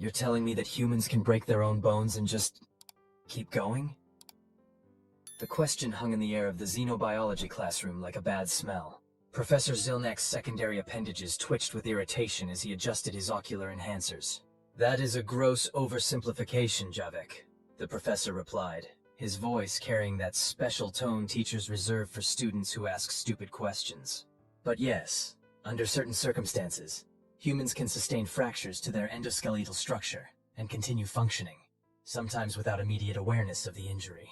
You're telling me that humans can break their own bones and just keep going? The question hung in the air of the xenobiology classroom like a bad smell. Professor Zilnak's secondary appendages twitched with irritation as he adjusted his ocular enhancers. That is a gross oversimplification, Javik, the professor replied, his voice carrying that special tone teachers reserve for students who ask stupid questions. But yes, under certain circumstances, humans can sustain fractures to their endoskeletal structure and continue functioning, sometimes without immediate awareness of the injury.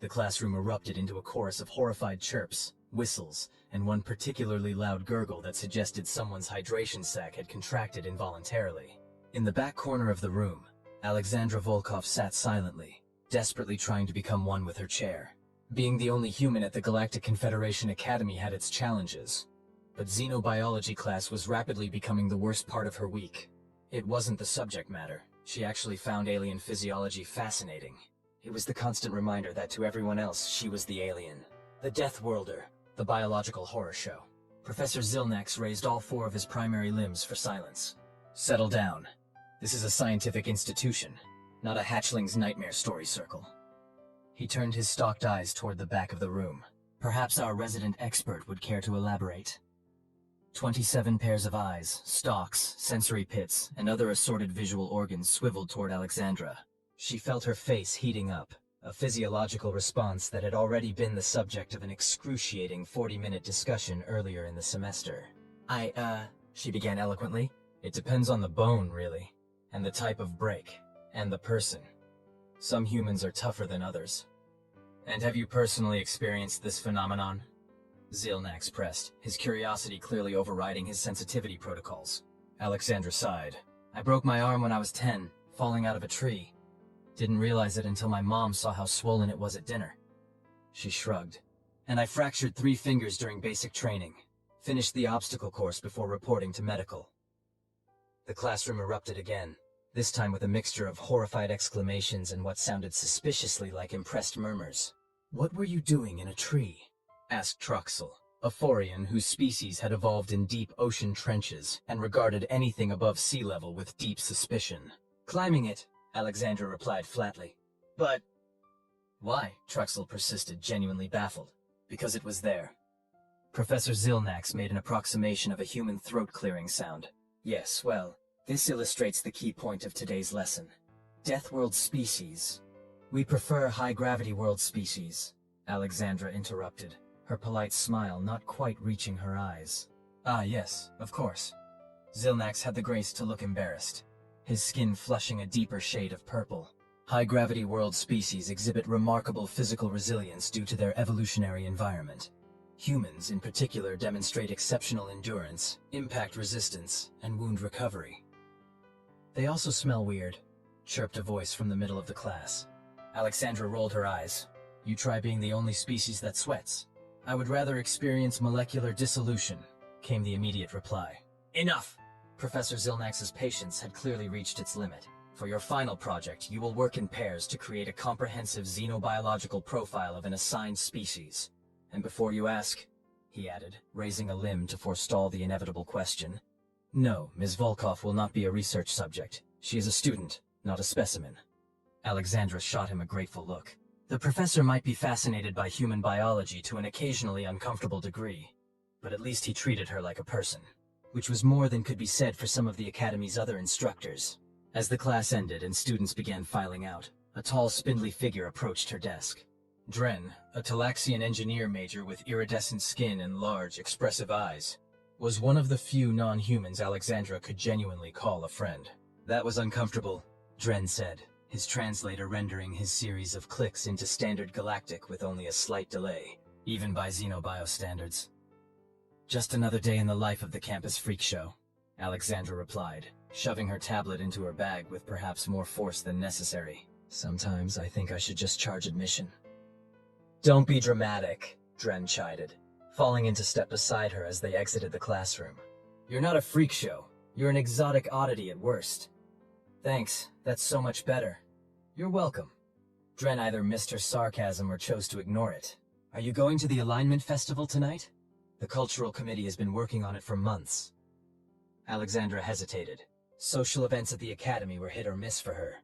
The classroom erupted into a chorus of horrified chirps, whistles, and one particularly loud gurgle that suggested someone's hydration sac had contracted involuntarily. In the back corner of the room, Aleksandra Volkov sat silently, desperately trying to become one with her chair. Being the only human at the Galactic Confederation Academy had its challenges, but xenobiology class was rapidly becoming the worst part of her week. It wasn't the subject matter. She actually found alien physiology fascinating. It was the constant reminder that to everyone else, she was the alien. The Death Worlder, the biological horror show. Professor Zilnax raised all four of his primary limbs for silence. Settle down. This is a scientific institution, not a hatchling's nightmare story circle. He turned his stalked eyes toward the back of the room. Perhaps our resident expert would care to elaborate. 27 pairs of eyes, stalks, sensory pits, and other assorted visual organs swiveled toward Aleksandra. She felt her face heating up, a physiological response that had already been the subject of an excruciating 40-minute discussion earlier in the semester. She began eloquently. It depends on the bone, really, and the type of break, and the person. Some humans are tougher than others. And have you personally experienced this phenomenon? Zilnax pressed, his curiosity clearly overriding his sensitivity protocols. Aleksandra sighed. I broke my arm when I was 10, falling out of a tree. Didn't realize it until my mom saw how swollen it was at dinner. She shrugged. And I fractured 3 fingers during basic training. Finished the obstacle course before reporting to medical. The classroom erupted again, this time with a mixture of horrified exclamations and what sounded suspiciously like impressed murmurs. What were you doing in a tree? Asked Troxel, a Phorian whose species had evolved in deep ocean trenches and regarded anything above sea level with deep suspicion. Climbing it, Aleksandra replied flatly. But why? Troxel persisted, genuinely baffled. Because it was there. Professor Zilnax made an approximation of a human throat-clearing sound. Yes, well, this illustrates the key point of today's lesson. Death World species. We prefer high-gravity world species, Aleksandra interrupted, her polite smile not quite reaching her eyes. Ah, yes, of course. Zilnax had the grace to look embarrassed, his skin flushing a deeper shade of purple. High-gravity world species exhibit remarkable physical resilience due to their evolutionary environment. Humans, in particular, demonstrate exceptional endurance, impact resistance, and wound recovery. They also smell weird, chirped a voice from the middle of the class. Aleksandra rolled her eyes. You try being the only species that sweats. I would rather experience molecular dissolution, came the immediate reply. Enough! Professor Zilnax's patience had clearly reached its limit. For your final project, you will work in pairs to create a comprehensive xenobiological profile of an assigned species. And before you ask, he added, raising a limb to forestall the inevitable question, no, Ms. Volkov will not be a research subject. She is a student, not a specimen. Aleksandra shot him a grateful look. The professor might be fascinated by human biology to an occasionally uncomfortable degree, but at least he treated her like a person, which was more than could be said for some of the Academy's other instructors. As the class ended and students began filing out, a tall, spindly figure approached her desk. Dren, a Talaxian engineer major with iridescent skin and large, expressive eyes, was one of the few non-humans Aleksandra could genuinely call a friend. That was uncomfortable, Dren said, his translator rendering his series of clicks into standard galactic with only a slight delay, even by xenobio standards. Just another day in the life of the campus freak show, Aleksandra replied, shoving her tablet into her bag with perhaps more force than necessary. Sometimes I think I should just charge admission. Don't be dramatic, Dren chided, falling into step beside her as they exited the classroom. You're not a freak show. You're an exotic oddity at worst. Thanks, that's so much better. You're welcome. Dren either missed her sarcasm or chose to ignore it. Are you going to the Alignment Festival tonight? The Cultural Committee has been working on it for months. Aleksandra hesitated. Social events at the Academy were hit or miss for her.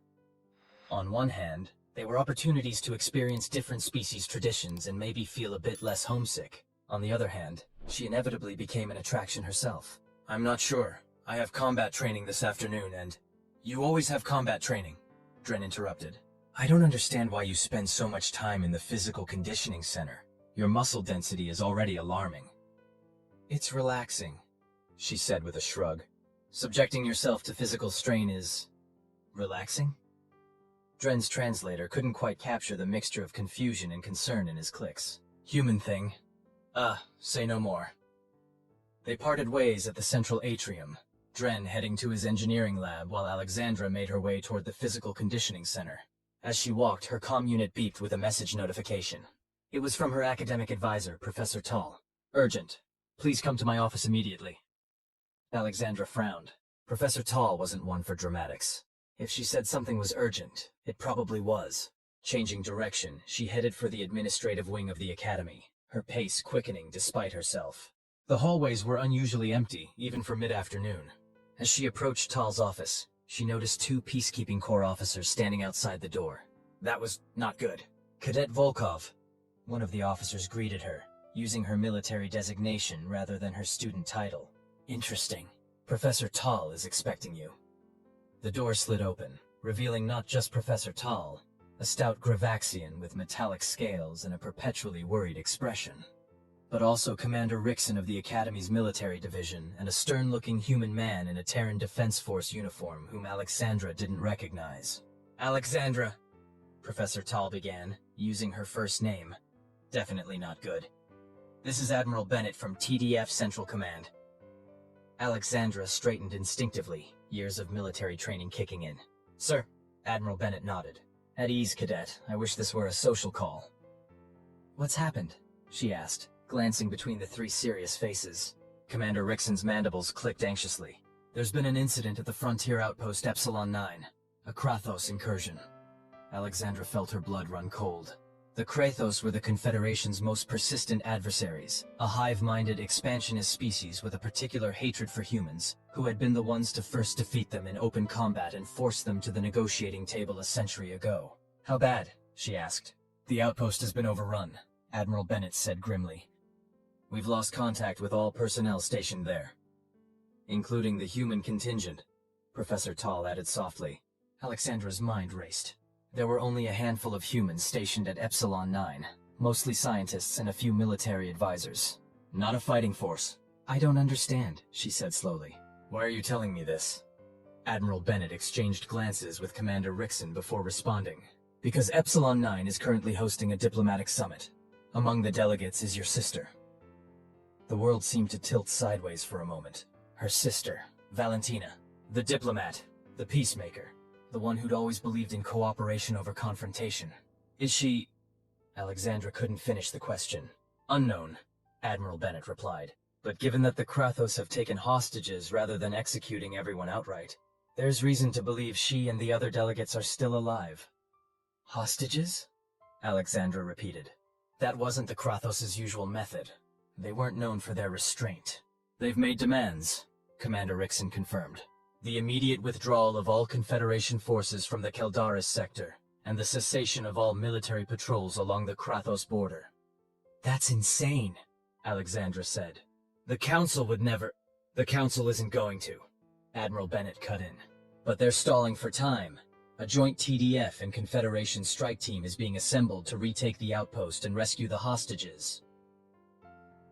On one hand, they were opportunities to experience different species' traditions and maybe feel a bit less homesick. On the other hand, she inevitably became an attraction herself. I'm not sure. I have combat training this afternoon and... You always have combat training, Dren interrupted. I don't understand why you spend so much time in the physical conditioning center. Your muscle density is already alarming. It's relaxing, she said with a shrug. Subjecting yourself to physical strain is... relaxing? Dren's translator couldn't quite capture the mixture of confusion and concern in his clicks. Human thing. Say no more. They parted ways at the central atrium, Dren heading to his engineering lab while Aleksandra made her way toward the physical conditioning center. As she walked, her comm unit beeped with a message notification. It was from her academic advisor, Professor Tall. Urgent. Please come to my office immediately. Aleksandra frowned. Professor Tall wasn't one for dramatics. If she said something was urgent, it probably was. Changing direction, she headed for the administrative wing of the academy, her pace quickening despite herself. The hallways were unusually empty, even for mid-afternoon. As she approached Tall's office, she noticed 2 Peacekeeping Corps officers standing outside the door. That was not good. Cadet Volkov. One of the officers greeted her, using her military designation rather than her student title. Interesting. Professor Tall is expecting you. The door slid open, revealing not just Professor Tall, a stout Gravaxian with metallic scales and a perpetually worried expression, but also Commander Rickson of the Academy's military division and a stern-looking human man in a Terran Defense Force uniform whom Aleksandra didn't recognize. Aleksandra, Professor Tall began, using her first name. Definitely not good. This is Admiral Bennett from TDF Central Command. Aleksandra straightened instinctively, years of military training kicking in. Sir, Admiral Bennett nodded. At ease, Cadet. I wish this were a social call. What's happened? She asked, glancing between the 3 serious faces. Commander Rickson's mandibles clicked anxiously. There's been an incident at the frontier outpost Epsilon 9, a Krathos incursion. Aleksandra felt her blood run cold. The Krathos were the Confederation's most persistent adversaries, a hive-minded expansionist species with a particular hatred for humans, who had been the ones to first defeat them in open combat and force them to the negotiating table a century ago. How bad? She asked. The outpost has been overrun, Admiral Bennett said grimly. We've lost contact with all personnel stationed there. Including the human contingent, Professor Tall added softly. Aleksandra's mind raced. There were only a handful of humans stationed at Epsilon 9, mostly scientists and a few military advisors. Not a fighting force. I don't understand, she said slowly. Why are you telling me this? Admiral Bennett exchanged glances with Commander Rickson before responding. Because Epsilon 9 is currently hosting a diplomatic summit. Among the delegates is your sister. The world seemed to tilt sideways for a moment. Her sister, Valentina, the diplomat, the peacemaker. The one who'd always believed in cooperation over confrontation. Is she... Aleksandra couldn't finish the question. Unknown, Admiral Bennett replied. But given that the Krathos have taken hostages rather than executing everyone outright, there's reason to believe she and the other delegates are still alive. Hostages? Aleksandra repeated. That wasn't the Krathos' usual method. They weren't known for their restraint. They've made demands, Commander Rickson confirmed. The immediate withdrawal of all Confederation forces from the Keldaris sector, and the cessation of all military patrols along the Krathos border. That's insane, Aleksandra said. The Council would never... The Council isn't going to, Admiral Bennett cut in. But they're stalling for time. A joint TDF and Confederation strike team is being assembled to retake the outpost and rescue the hostages.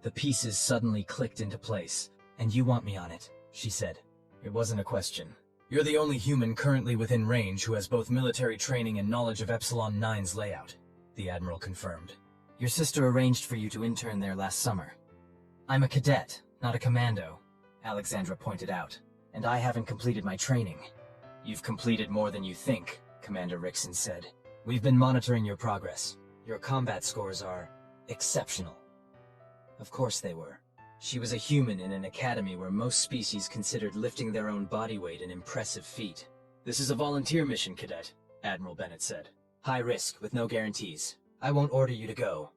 The pieces suddenly clicked into place. And you want me on it, she said. It wasn't a question. You're the only human currently within range who has both military training and knowledge of Epsilon 9's layout, the Admiral confirmed. Your sister arranged for you to intern there last summer. I'm a cadet, not a commando, Aleksandra pointed out, and I haven't completed my training. You've completed more than you think, Commander Rickson said. We've been monitoring your progress. Your combat scores are exceptional. Of course they were. She was a human in an academy where most species considered lifting their own body weight an impressive feat. This is a volunteer mission, Cadet, Admiral Bennett said. High risk, with no guarantees. I won't order you to go.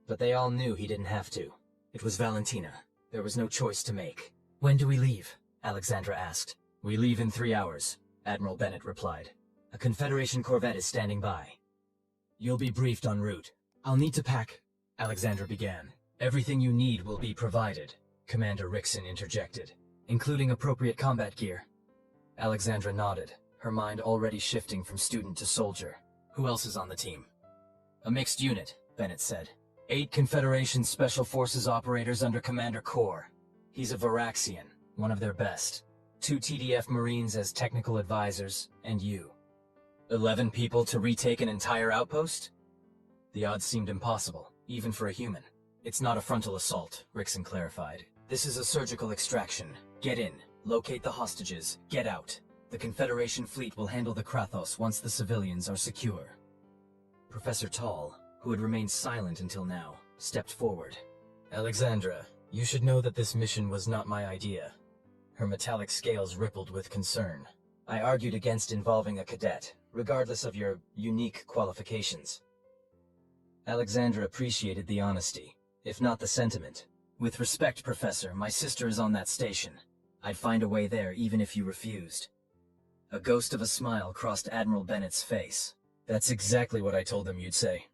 But they all knew he didn't have to. It was Valentina. There was no choice to make. When do we leave? Aleksandra asked. We leave in 3 hours, Admiral Bennett replied. A Confederation corvette is standing by. You'll be briefed en route. I'll need to pack, Aleksandra began. Everything you need will be provided, Commander Rickson interjected, including appropriate combat gear. Aleksandra nodded, her mind already shifting from student to soldier. Who else is on the team? A mixed unit, Bennett said. 8 Confederation Special Forces operators under Commander Kor. He's a Varaxian, one of their best. 2 TDF Marines as technical advisors, and you. 11 people to retake an entire outpost? The odds seemed impossible, even for a human. It's not a frontal assault, Rickson clarified. This is a surgical extraction. Get in, locate the hostages, get out. The Confederation fleet will handle the Krathos once the civilians are secure. Professor Tall, who had remained silent until now, stepped forward. Aleksandra, you should know that this mission was not my idea. Her metallic scales rippled with concern. I argued against involving a cadet, regardless of your unique qualifications. Aleksandra appreciated the honesty, if not the sentiment. With respect, Professor, my sister is on that station. I'd find a way there even if you refused. A ghost of a smile crossed Admiral Bennett's face. That's exactly what I told him you'd say.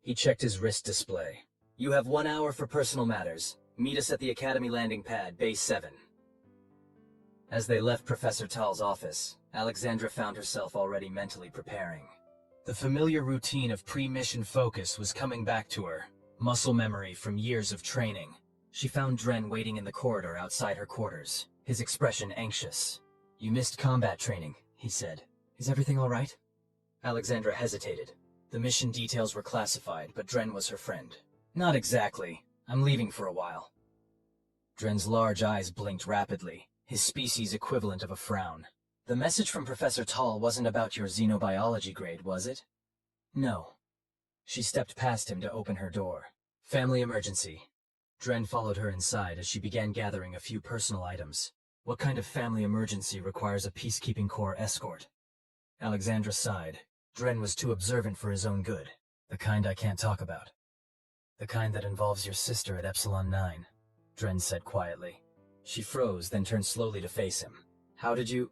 He checked his wrist display. You have 1 hour for personal matters. Meet us at the Academy landing pad, Base 7. As they left Professor Tall's office, Aleksandra found herself already mentally preparing. The familiar routine of pre-mission focus was coming back to her, muscle memory from years of training. She found Dren waiting in the corridor outside her quarters, his expression anxious. You missed combat training, he said. Is everything all right? Aleksandra hesitated. The mission details were classified, but Dren was her friend. Not exactly. I'm leaving for a while. Dren's large eyes blinked rapidly, his species equivalent of a frown. The message from Professor Tall wasn't about your xenobiology grade, was it? No. She stepped past him to open her door. Family emergency. Dren followed her inside as she began gathering a few personal items. What kind of family emergency requires a peacekeeping corps escort? Aleksandra sighed. Dren was too observant for his own good. The kind I can't talk about. The kind that involves your sister at Epsilon 9, Dren said quietly. She froze, then turned slowly to face him. How did you...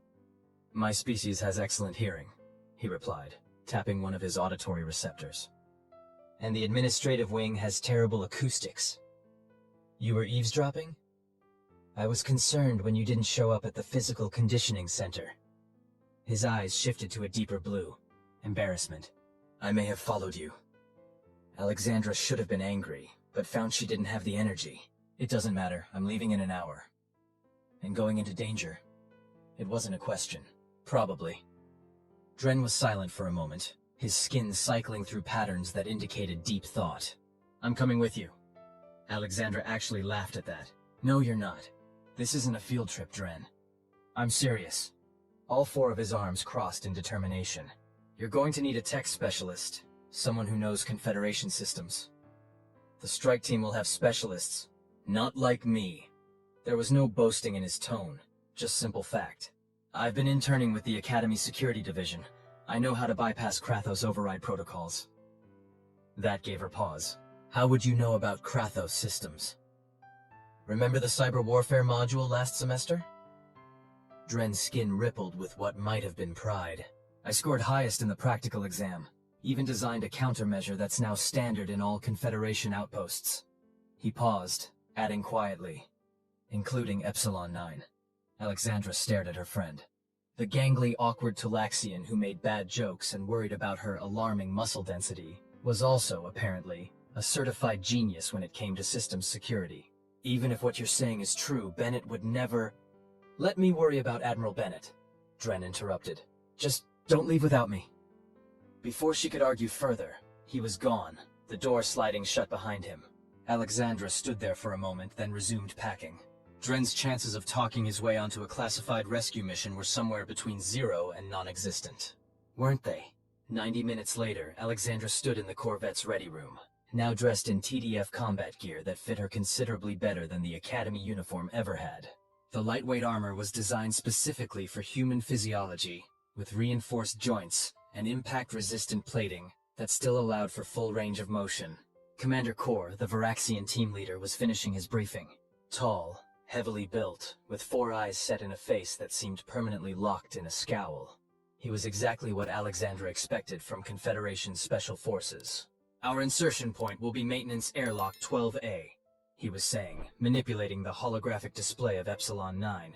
My species has excellent hearing, he replied, tapping one of his auditory receptors. And the administrative wing has terrible acoustics. You were eavesdropping? I was concerned when you didn't show up at the physical conditioning center. His eyes shifted to a deeper blue. Embarrassment. I may have followed you. Aleksandra should have been angry, but found she didn't have the energy. It doesn't matter, I'm leaving in an hour. And going into danger? It wasn't a question. Probably. Dren was silent for a moment, his skin cycling through patterns that indicated deep thought. I'm coming with you. Aleksandra actually laughed at that. No, you're not. This isn't a field trip, Dren. I'm serious. All 4 of his arms crossed in determination. You're going to need a tech specialist, someone who knows Confederation systems. The strike team will have specialists, not like me. There was no boasting in his tone, just simple fact. I've been interning with the Academy Security Division. I know how to bypass Krathos override protocols. That gave her pause. How would you know about Krathos systems? Remember the cyber warfare module last semester? Dren's skin rippled with what might have been pride. I scored highest in the practical exam, even designed a countermeasure that's now standard in all Confederation outposts. He paused, adding quietly, including Epsilon 9. Aleksandra stared at her friend. The gangly, awkward Talaxian who made bad jokes and worried about her alarming muscle density was also, apparently, a certified genius when it came to systems security. Even if what you're saying is true, Bennett would never... Let me worry about Admiral Bennett, Dren interrupted. Just don't leave without me. Before she could argue further, he was gone, the door sliding shut behind him. Aleksandra stood there for a moment, then resumed packing. Dren's chances of talking his way onto a classified rescue mission were somewhere between 0 and non-existent. Weren't they? 90 minutes later, Aleksandra stood in the Corvette's ready room, now dressed in TDF combat gear that fit her considerably better than the Academy uniform ever had. The lightweight armor was designed specifically for human physiology, with reinforced joints and impact-resistant plating that still allowed for full range of motion. Commander Kor, the Varaxian team leader, was finishing his briefing. Tall, heavily built, with 4 eyes set in a face that seemed permanently locked in a scowl. He was exactly what Aleksandra expected from Confederation Special Forces. "Our insertion point will be Maintenance Airlock 12A," he was saying, manipulating the holographic display of Epsilon 9.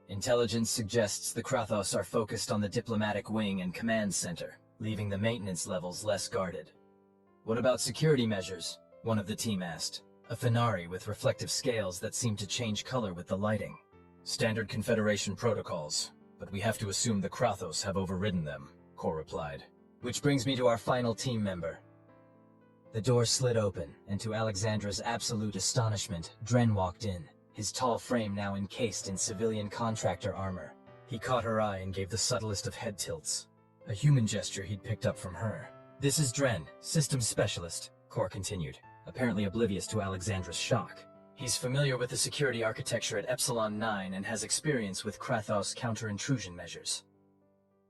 "Intelligence suggests the Krathos are focused on the diplomatic wing and command center, leaving the maintenance levels less guarded." "What about security measures?" one of the team asked. A Fenari with reflective scales that seemed to change color with the lighting. "Standard Confederation protocols, but we have to assume the Krathos have overridden them," Kor replied. "Which brings me to our final team member." The door slid open, and to Aleksandra's absolute astonishment, Dren walked in, his tall frame now encased in civilian contractor armor. He caught her eye and gave the subtlest of head tilts, a human gesture he'd picked up from her. "This is Dren, systems specialist," Kor continued, apparently oblivious to Aleksandra's shock. "He's familiar with the security architecture at Epsilon 9 and has experience with Krathos counter-intrusion measures."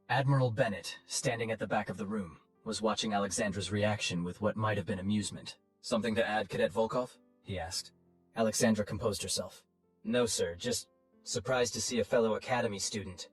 Admiral Bennett, standing at the back of the room, was watching Aleksandra's reaction with what might have been amusement. "Something to add, Cadet Volkov?" he asked. Aleksandra composed herself. "No, sir, just surprised to see a fellow Academy student."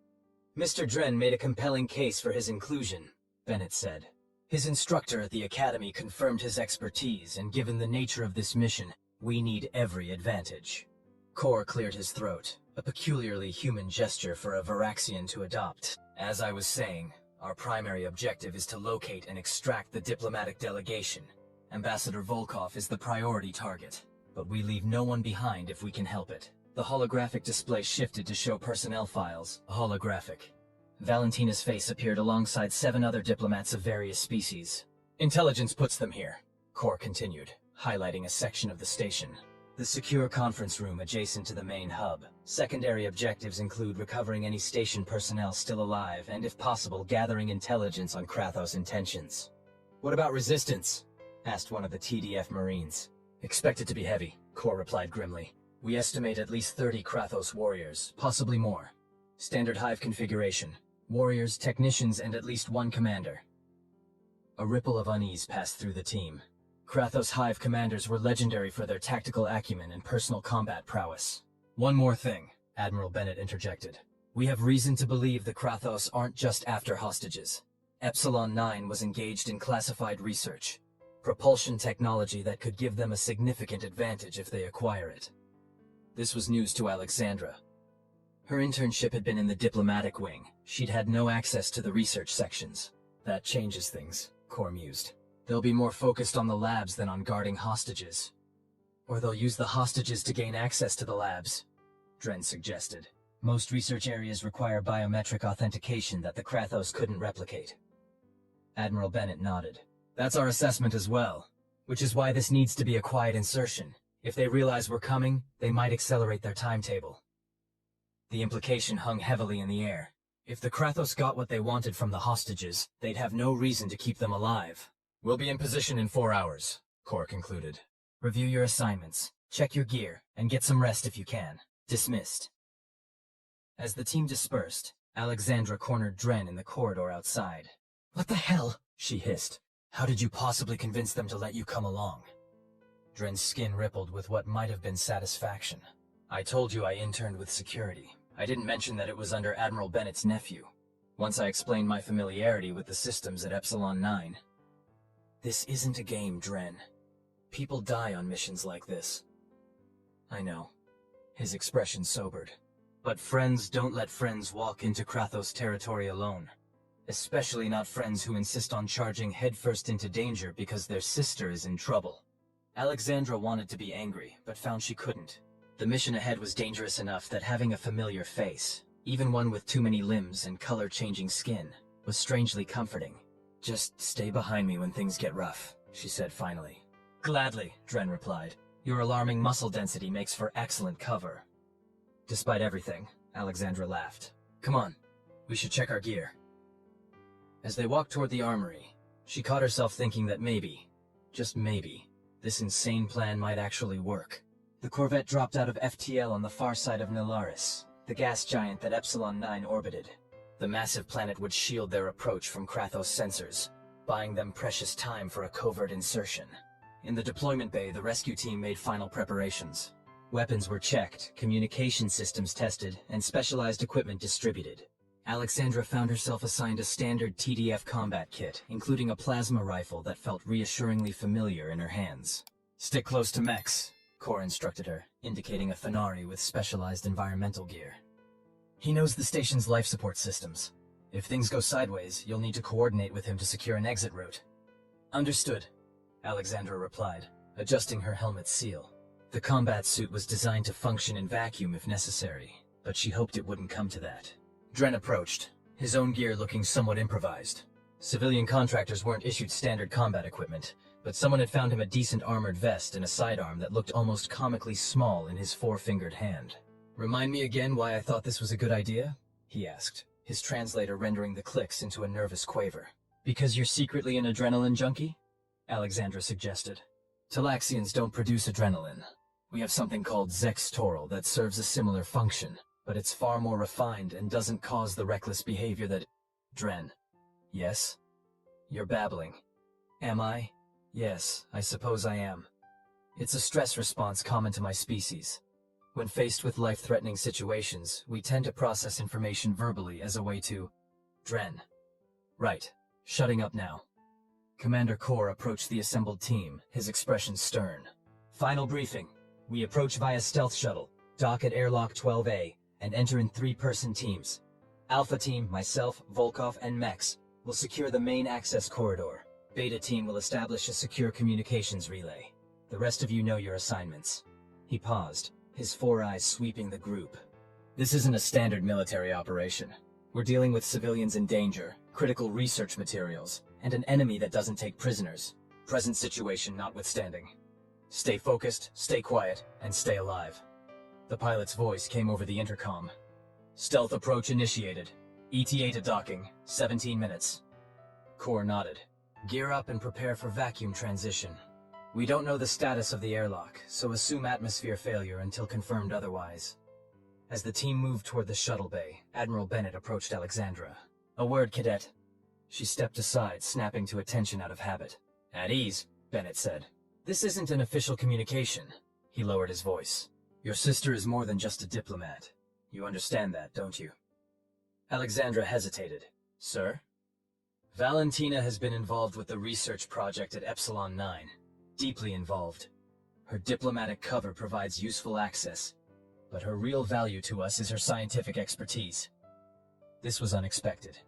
"Mr. Dren made a compelling case for his inclusion," Bennett said. "His instructor at the Academy confirmed his expertise, and given the nature of this mission, we need every advantage." Kor cleared his throat, a peculiarly human gesture for a Varaxian to adopt. "As I was saying, our primary objective is to locate and extract the diplomatic delegation. Ambassador Volkov is the priority target, but we leave no one behind if we can help it." The holographic display shifted to show personnel files, holographic. Valentina's face appeared alongside 7 other diplomats of various species. "Intelligence puts them here," Kor continued, highlighting a section of the station. "The secure conference room adjacent to the main hub. Secondary objectives include recovering any station personnel still alive and, if possible, gathering intelligence on Krathos' intentions." "What about resistance?" asked one of the TDF Marines. "Expect it to be heavy," Kor replied grimly. "We estimate at least 30 Krathos warriors, possibly more. Standard hive configuration. Warriors, technicians, and at least 1 commander." A ripple of unease passed through the team. Krathos hive commanders were legendary for their tactical acumen and personal combat prowess. "One more thing," Admiral Bennett interjected. "We have reason to believe the Krathos aren't just after hostages. Epsilon 9 was engaged in classified research. Propulsion technology that could give them a significant advantage if they acquire it." This was news to Aleksandra. Her internship had been in the diplomatic wing. She'd had no access to the research sections. "That changes things," Kor mused. "They'll be more focused on the labs than on guarding hostages. Or they'll use the hostages to gain access to the labs," Dren suggested. "Most research areas require biometric authentication that the Krathos couldn't replicate." Admiral Bennett nodded. "That's our assessment as well, which is why this needs to be a quiet insertion. If they realize we're coming, they might accelerate their timetable." The implication hung heavily in the air. If the Krathos got what they wanted from the hostages, they'd have no reason to keep them alive. "We'll be in position in 4 hours, Kor concluded. "Review your assignments, check your gear, and get some rest if you can. Dismissed." As the team dispersed, Aleksandra cornered Dren in the corridor outside. "What the hell?" she hissed. "How did you possibly convince them to let you come along?" Dren's skin rippled with what might have been satisfaction. "I told you I interned with security. I didn't mention that it was under Admiral Bennett's nephew. Once I explained my familiarity with the systems at Epsilon 9. This isn't a game, Dren. People die on missions like this." "I know." His expression sobered. "But friends don't let friends walk into Krathos territory alone. Especially not friends who insist on charging headfirst into danger because their sister is in trouble." Aleksandra wanted to be angry, but found she couldn't. The mission ahead was dangerous enough that having a familiar face, even one with too many limbs and color-changing skin, was strangely comforting. "Just stay behind me when things get rough," she said finally. "Gladly," Dren replied. "Your alarming muscle density makes for excellent cover." Despite everything, Aleksandra laughed. "Come on, we should check our gear." As they walked toward the armory, she caught herself thinking that maybe, just maybe, this insane plan might actually work. The Corvette dropped out of FTL on the far side of Nalaris, the gas giant that Epsilon 9 orbited. The massive planet would shield their approach from Krathos sensors, buying them precious time for a covert insertion. In the deployment bay, the rescue team made final preparations. Weapons were checked, communication systems tested, and specialized equipment distributed. Aleksandra found herself assigned a standard TDF combat kit, including a plasma rifle that felt reassuringly familiar in her hands. "Stick close to mechs," Core instructed her, indicating a Thanari with specialized environmental gear. "He knows the station's life support systems. If things go sideways, you'll need to coordinate with him to secure an exit route." "Understood," Aleksandra replied, adjusting her helmet's seal. The combat suit was designed to function in vacuum if necessary, but she hoped it wouldn't come to that. Dren approached, his own gear looking somewhat improvised. Civilian contractors weren't issued standard combat equipment, but someone had found him a decent armored vest and a sidearm that looked almost comically small in his four-fingered hand. "Remind me again why I thought this was a good idea?" he asked, his translator rendering the clicks into a nervous quaver. "Because you're secretly an adrenaline junkie?" Aleksandra suggested. "Talaxians don't produce adrenaline. We have something called Zextoral that serves a similar function, but it's far more refined and doesn't cause the reckless behavior that—" "Dren." "Yes?" "You're babbling." "Am I?" "Yes, I suppose I am. It's a stress response common to my species. When faced with life-threatening situations, we tend to process information verbally as a way to—" "Dren." "Right. Shutting up now." Commander Core approached the assembled team, his expression stern. "Final briefing. We approach via stealth shuttle, dock at airlock 12A, and enter in three-person teams. Alpha Team, myself, Volkov, and Mex will secure the main access corridor. Beta Team will establish a secure communications relay. The rest of you know your assignments." He paused, his four eyes sweeping the group. "This isn't a standard military operation. We're dealing with civilians in danger, critical research materials, and an enemy that doesn't take prisoners. Present situation notwithstanding. Stay focused, stay quiet, and stay alive." The pilot's voice came over the intercom. "Stealth approach initiated. ETA to docking, 17 minutes. Core nodded. "Gear up and prepare for vacuum transition. We don't know the status of the airlock, so assume atmosphere failure until confirmed otherwise." As the team moved toward the shuttle bay, Admiral Bennett approached Aleksandra. "A word, cadet." She stepped aside, snapping to attention out of habit. "At ease," Bennett said. "This isn't an official communication." He lowered his voice. "Your sister is more than just a diplomat. You understand that, don't you?" Aleksandra hesitated. "Sir?" "Valentina has been involved with the research project at Epsilon 9. Deeply involved. Her diplomatic cover provides useful access, but her real value to us is her scientific expertise." This was unexpected.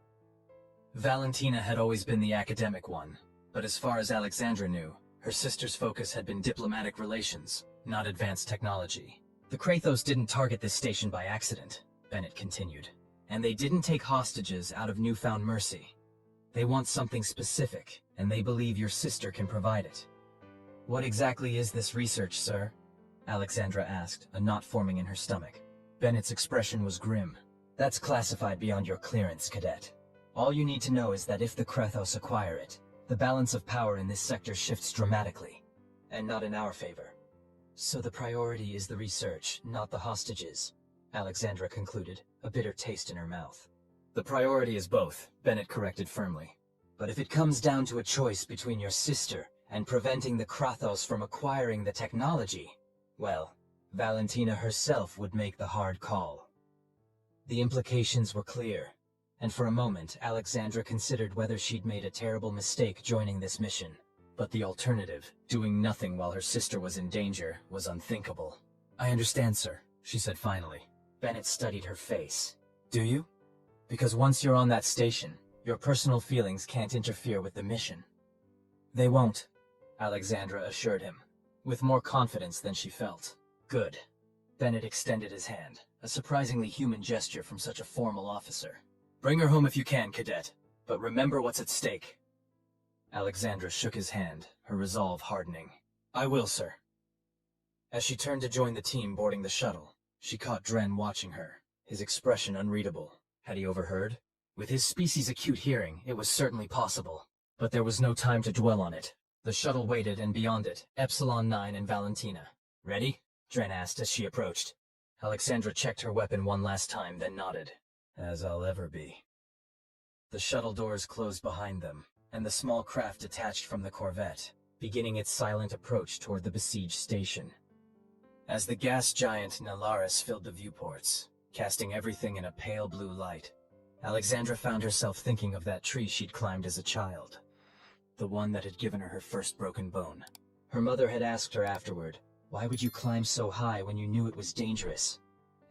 Valentina had always been the academic one, but as far as Aleksandra knew, her sister's focus had been diplomatic relations, not advanced technology. "The Krathos didn't target this station by accident," Bennett continued, "and they didn't take hostages out of newfound mercy. They want something specific, and they believe your sister can provide it." "What exactly is this research, sir?" Aleksandra asked, a knot forming in her stomach. Bennett's expression was grim. "That's classified beyond your clearance, cadet. All you need to know is that if the Krathos acquire it, the balance of power in this sector shifts dramatically, and not in our favor." "So the priority is the research, not the hostages," Aleksandra concluded, a bitter taste in her mouth. "The priority is both," Bennett corrected firmly. "But if it comes down to a choice between your sister and preventing the Krathos from acquiring the technology, well, Valentina herself would make the hard call." The implications were clear, and for a moment Aleksandra considered whether she'd made a terrible mistake joining this mission. But the alternative, doing nothing while her sister was in danger, was unthinkable. "I understand, sir," she said finally. Bennett studied her face. "Do you? Because once you're on that station, your personal feelings can't interfere with the mission." "They won't," Aleksandra assured him, with more confidence than she felt. "Good." Bennett extended his hand, a surprisingly human gesture from such a formal officer. "Bring her home if you can, cadet, but remember what's at stake." Aleksandra shook his hand, her resolve hardening. "I will, sir." As she turned to join the team boarding the shuttle, she caught Dren watching her, his expression unreadable. Had he overheard? With his species' acute hearing, it was certainly possible. But there was no time to dwell on it. The shuttle waited, and beyond it, Epsilon 9 and Valentina. "Ready?" Dren asked as she approached. Aleksandra checked her weapon one last time, then nodded. "As I'll ever be." The shuttle doors closed behind them, and the small craft detached from the corvette, beginning its silent approach toward the besieged station. As the gas giant Nalaris filled the viewports, casting everything in a pale blue light, Aleksandra found herself thinking of that tree she'd climbed as a child. The one that had given her her first broken bone. Her mother had asked her afterward, "Why would you climb so high when you knew it was dangerous?"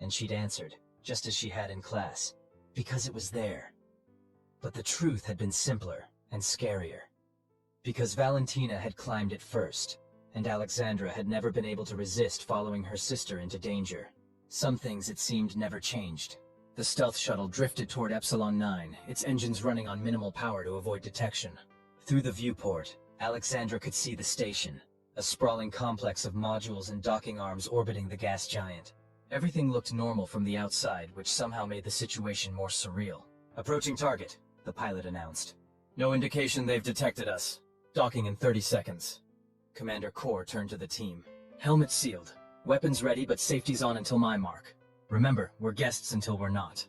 And she'd answered, just as she had in class, "Because it was there." But the truth had been simpler and scarier. Because Valentina had climbed it first, and Aleksandra had never been able to resist following her sister into danger. Some things, it seemed, never changed. The stealth shuttle drifted toward Epsilon 9, its engines running on minimal power to avoid detection. Through the viewport, Aleksandra could see the station, a sprawling complex of modules and docking arms orbiting the gas giant. Everything looked normal from the outside, which somehow made the situation more surreal. "Approaching target," the pilot announced. "No indication they've detected us. Docking in 30 seconds. Commander Kor turned to the team. "Helmets sealed. Weapons ready, but safety's on until my mark. Remember, we're guests until we're not."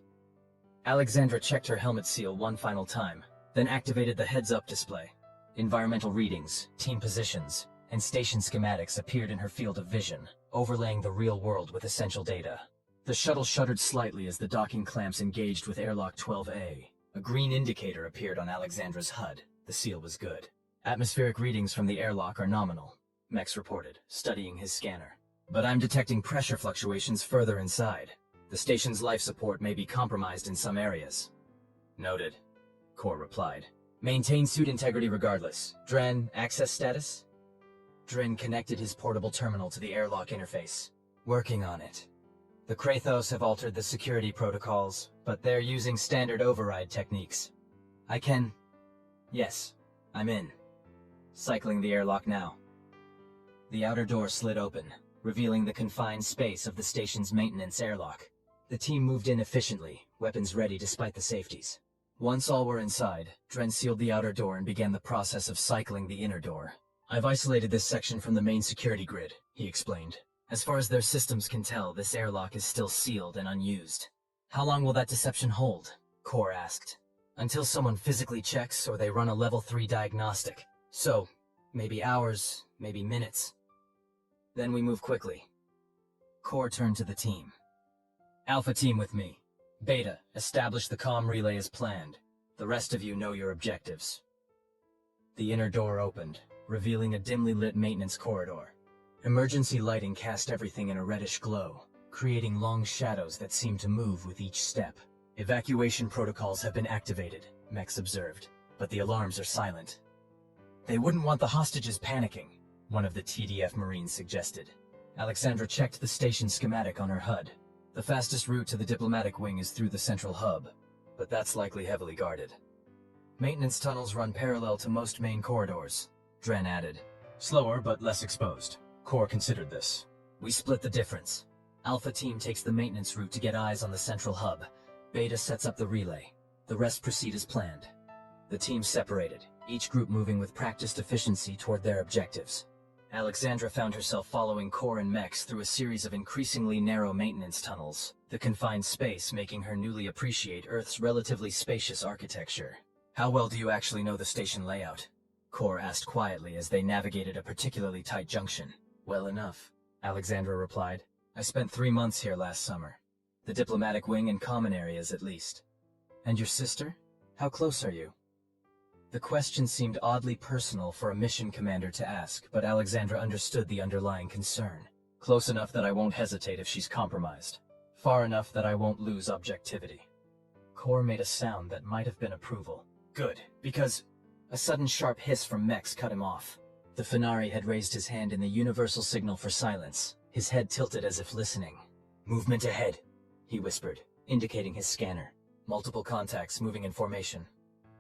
Aleksandra checked her helmet seal one final time, then activated the heads-up display. Environmental readings, team positions, and station schematics appeared in her field of vision, overlaying the real world with essential data. The shuttle shuddered slightly as the docking clamps engaged with airlock 12A. A green indicator appeared on Aleksandra's HUD. The seal was good. "Atmospheric readings from the airlock are nominal," Mex reported, studying his scanner. "But I'm detecting pressure fluctuations further inside. The station's life support may be compromised in some areas." "Noted," Kor replied. "Maintain suit integrity regardless. Dren, access status?" Dren connected his portable terminal to the airlock interface. "Working on it. The Krathos have altered the security protocols, but they're using standard override techniques. I can... Yes, I'm in. Cycling the airlock now." The outer door slid open, revealing the confined space of the station's maintenance airlock. The team moved in efficiently, weapons ready despite the safeties. Once all were inside, Dren sealed the outer door and began the process of cycling the inner door. "I've isolated this section from the main security grid," he explained. "As far as their systems can tell, this airlock is still sealed and unused." "How long will that deception hold?" Kor asked. "Until someone physically checks or they run a level 3 diagnostic. So, maybe hours, maybe minutes. Then we move quickly." Kor turned to the team. "Alpha team with me. Beta, establish the comm relay as planned. The rest of you know your objectives." The inner door opened, revealing a dimly lit maintenance corridor. Emergency lighting cast everything in a reddish glow, creating long shadows that seemed to move with each step. "Evacuation protocols have been activated," Mex observed, "but the alarms are silent." "They wouldn't want the hostages panicking," one of the TDF Marines suggested. Aleksandra checked the station schematic on her HUD. "The fastest route to the diplomatic wing is through the central hub, but that's likely heavily guarded. Maintenance tunnels run parallel to most main corridors," Dren added. "Slower, but less exposed." Kor considered this. "We split the difference. Alpha team takes the maintenance route to get eyes on the central hub. Beta sets up the relay. The rest proceed as planned." The team separated, each group moving with practiced efficiency toward their objectives. Aleksandra found herself following Kor and Mex through a series of increasingly narrow maintenance tunnels, the confined space making her newly appreciate Earth's relatively spacious architecture. "How well do you actually know the station layout?" Kor asked quietly as they navigated a particularly tight junction. "Well enough," Aleksandra replied. "I spent 3 months here last summer. The diplomatic wing and common areas, at least." "And your sister? How close are you?" The question seemed oddly personal for a mission commander to ask, but Aleksandra understood the underlying concern. "Close enough that I won't hesitate if she's compromised. Far enough that I won't lose objectivity." Kor made a sound that might have been approval. "Good, because..." A sudden sharp hiss from Mex cut him off. The Fenari had raised his hand in the universal signal for silence, his head tilted as if listening. "Movement ahead," he whispered, indicating his scanner. "Multiple contacts moving in formation."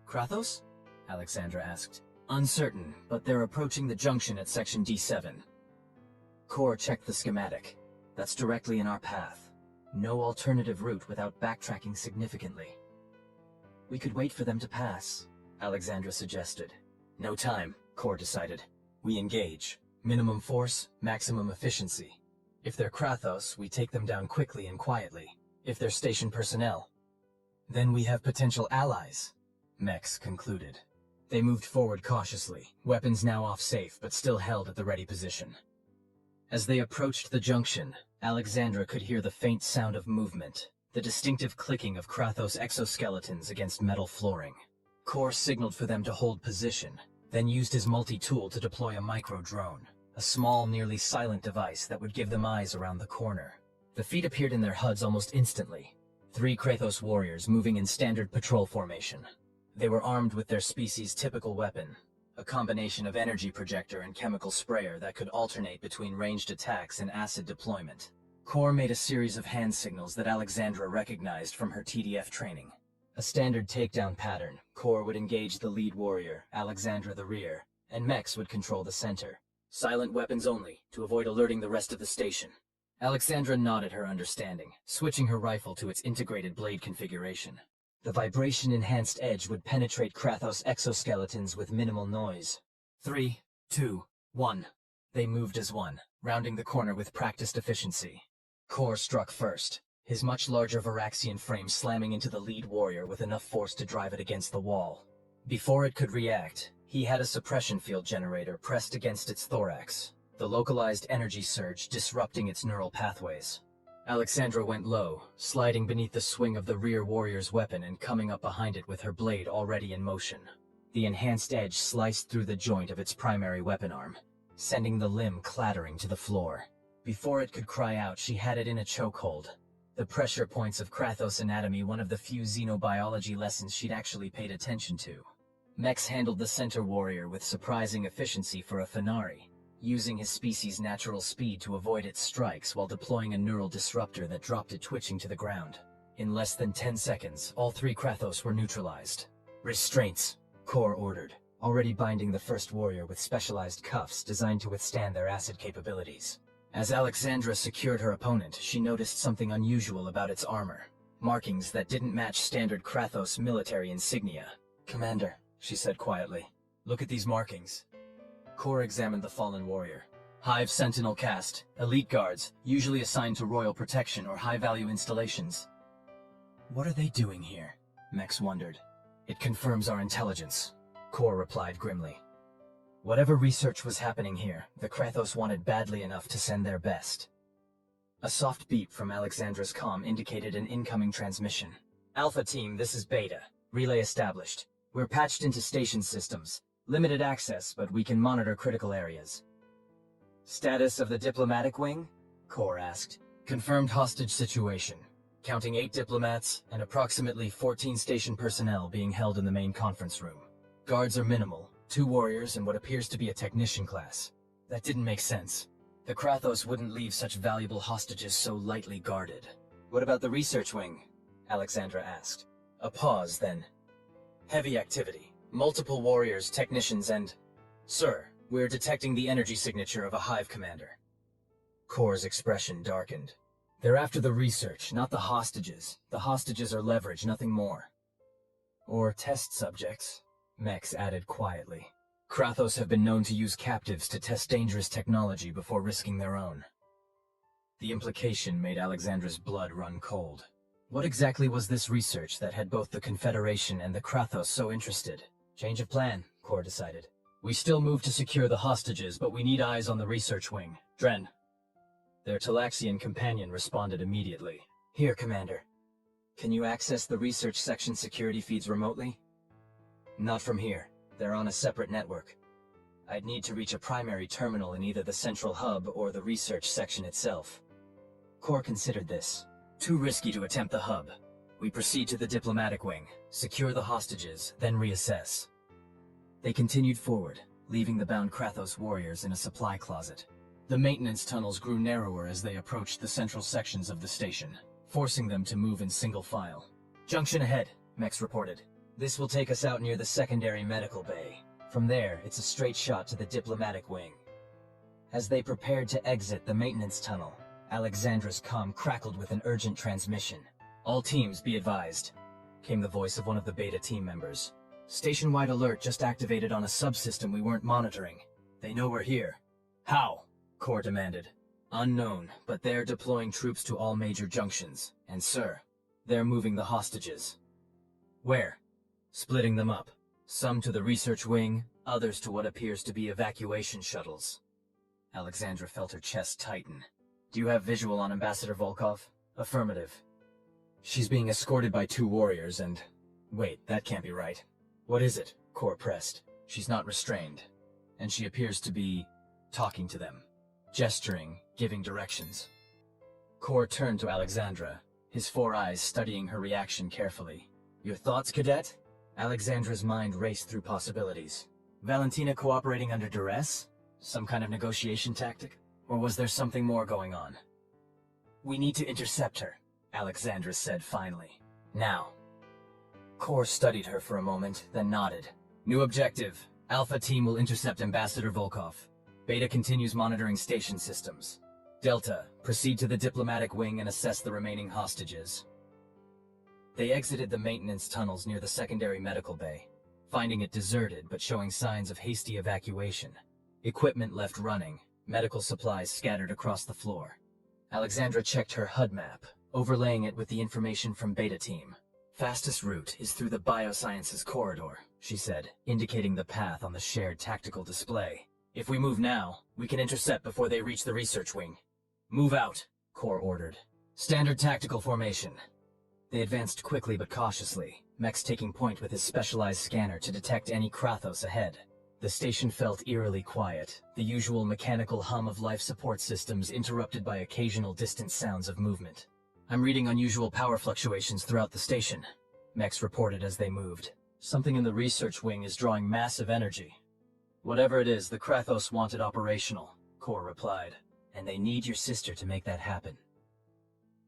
"Krathos?" Aleksandra asked. "Uncertain, but they're approaching the junction at section D7. Kor checked the schematic. "That's directly in our path. No alternative route without backtracking significantly." "We could wait for them to pass," Aleksandra suggested. "No time," Kor decided. "We engage. Minimum force, maximum efficiency. If they're Krathos, we take them down quickly and quietly. If they're station personnel, then we have potential allies," Mex concluded. They moved forward cautiously, weapons now off safe but still held at the ready position. As they approached the junction, Aleksandra could hear the faint sound of movement, the distinctive clicking of Krathos exoskeletons against metal flooring. Kor signaled for them to hold position, then used his multi-tool to deploy a micro-drone, a small, nearly silent device that would give them eyes around the corner. The feet appeared in their HUDs almost instantly. 3 Krathos warriors moving in standard patrol formation. They were armed with their species' typical weapon, a combination of energy projector and chemical sprayer that could alternate between ranged attacks and acid deployment. Kor made a series of hand signals that Aleksandra recognized from her TDF training. A standard takedown pattern, Kor would engage the lead warrior, Aleksandra the rear, and Mex would control the center. Silent weapons only, to avoid alerting the rest of the station. Aleksandra nodded her understanding, switching her rifle to its integrated blade configuration. The vibration-enhanced edge would penetrate Krathos exoskeletons with minimal noise. 3, 2, 1. They moved as one, rounding the corner with practiced efficiency. Kor struck first, his much larger Varaxian frame slamming into the lead warrior with enough force to drive it against the wall. Before it could react, he had a suppression field generator pressed against its thorax, the localized energy surge disrupting its neural pathways. Aleksandra went low, sliding beneath the swing of the rear warrior's weapon and coming up behind it with her blade already in motion. The enhanced edge sliced through the joint of its primary weapon arm, sending the limb clattering to the floor. Before it could cry out, she had it in a chokehold. The pressure points of Krathos anatomy, one of the few xenobiology lessons she'd actually paid attention to. Mex handled the center warrior with surprising efficiency for a Fenari, using his species' natural speed to avoid its strikes while deploying a neural disruptor that dropped it twitching to the ground. In less than 10 seconds, all 3 Krathos were neutralized. Restraints, Kor ordered, already binding the first warrior with specialized cuffs designed to withstand their acid capabilities. As Aleksandra secured her opponent, she noticed something unusual about its armor. Markings that didn't match standard Krathos military insignia. "Commander," she said quietly, "look at these markings." Kor examined the fallen warrior. Hive Sentinel caste, elite guards, usually assigned to royal protection or high-value installations. "What are they doing here?" Mex wondered. "It confirms our intelligence," Kor replied grimly. Whatever research was happening here, the Krathos wanted badly enough to send their best. A soft beep from Aleksandra's comm indicated an incoming transmission. "Alpha Team, this is Beta. Relay established. We're patched into station systems. Limited access, but we can monitor critical areas." "Status of the diplomatic wing?" Kor asked. "Confirmed hostage situation. Counting 8 diplomats and approximately 14 station personnel being held in the main conference room. Guards are minimal. 2 warriors and what appears to be a technician class. That didn't make sense. The Krathos wouldn't leave such valuable hostages so lightly guarded." "What about the research wing?" Aleksandra asked. A pause, then. "Heavy activity. Multiple warriors, technicians, and... Sir, we're detecting the energy signature of a hive commander." Kor's expression darkened. "They're after the research, not the hostages. The hostages are leverage, nothing more." "Or test subjects," Mex added quietly. "Krathos have been known to use captives to test dangerous technology before risking their own." The implication made Aleksandra's blood run cold. What exactly was this research that had both the Confederation and the Krathos so interested? "Change of plan," Kor decided. "We still move to secure the hostages, but we need eyes on the research wing. Dren." Their Talaxian companion responded immediately. "Here, Commander. Can you access the research section security feeds remotely?" "Not from here. They're on a separate network. I'd need to reach a primary terminal in either the central hub or the research section itself." Kor considered this. Too risky to attempt the hub. We proceed to the diplomatic wing, secure the hostages, then reassess. They continued forward, leaving the bound Krathos warriors in a supply closet. The maintenance tunnels grew narrower as they approached the central sections of the station, forcing them to move in single file. "Junction ahead," Mex reported. "This will take us out near the secondary medical bay. From there, it's a straight shot to the diplomatic wing." As they prepared to exit the maintenance tunnel, Aleksandra's comm crackled with an urgent transmission. "All teams be advised," came the voice of one of the Beta team members. "Station-wide alert just activated on a subsystem we weren't monitoring. They know we're here." "How?" Kor demanded. "Unknown, but they're deploying troops to all major junctions. And sir, they're moving the hostages." "Where?" "Splitting them up. Some to the research wing, others to what appears to be evacuation shuttles." Aleksandra felt her chest tighten. Do you have visual on Ambassador Volkov? Affirmative. She's being escorted by 2 warriors and... Wait, that can't be right. What is it? Kor pressed. She's not restrained. And she appears to be... talking to them. Gesturing, giving directions. Kor turned to Aleksandra, his 4 eyes studying her reaction carefully. Your thoughts, cadet? Alexandra's mind raced through possibilities. Valentina cooperating under duress? Some kind of negotiation tactic? Or was there something more going on? We need to intercept her, Aleksandra said finally. Now. Kor studied her for a moment, then nodded. New objective. Alpha team will intercept Ambassador Volkov. Beta continues monitoring station systems. Delta, proceed to the diplomatic wing and assess the remaining hostages. They exited the maintenance tunnels near the secondary medical bay, finding it deserted but showing signs of hasty evacuation. Equipment left running, medical supplies scattered across the floor. Aleksandra checked her HUD map, overlaying it with the information from Beta Team. Fastest route is through the biosciences corridor, she said, indicating the path on the shared tactical display. If we move now, we can intercept before they reach the research wing. Move out, Kor ordered. Standard tactical formation. They advanced quickly but cautiously, Mex taking point with his specialized scanner to detect any Krathos ahead. The station felt eerily quiet, the usual mechanical hum of life support systems interrupted by occasional distant sounds of movement. I'm reading unusual power fluctuations throughout the station, Mex reported as they moved. Something in the research wing is drawing massive energy. Whatever it is, the Krathos want it operational, Kor replied. And they need your sister to make that happen.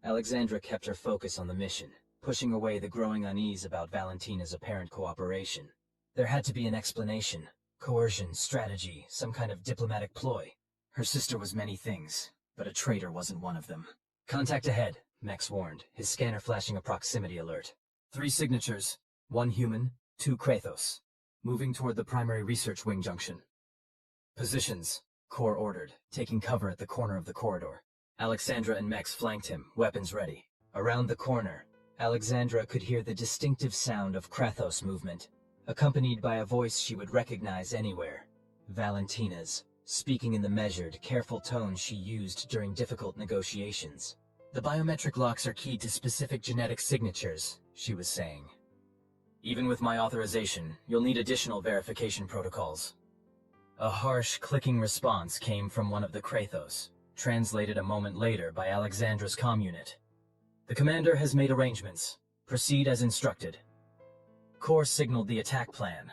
Aleksandra kept her focus on the mission, pushing away the growing unease about Valentina's apparent cooperation. There had to be an explanation. Coercion, strategy, some kind of diplomatic ploy. Her sister was many things, but a traitor wasn't one of them. Contact ahead, Mex warned, his scanner flashing a proximity alert. 3 signatures, 1 human, 2 Krathos. Moving toward the primary research wing junction. Positions, Kor ordered, taking cover at the corner of the corridor. Aleksandra and Mex flanked him, weapons ready. Around the corner, Aleksandra could hear the distinctive sound of Krathos movement, accompanied by a voice she would recognize anywhere. Valentina's, speaking in the measured, careful tone she used during difficult negotiations. The biometric locks are keyed to specific genetic signatures, she was saying. Even with my authorization, you'll need additional verification protocols. A harsh, clicking response came from one of the Krathos, translated a moment later by Aleksandra's comm unit. The commander has made arrangements. Proceed as instructed. Kor signaled the attack plan,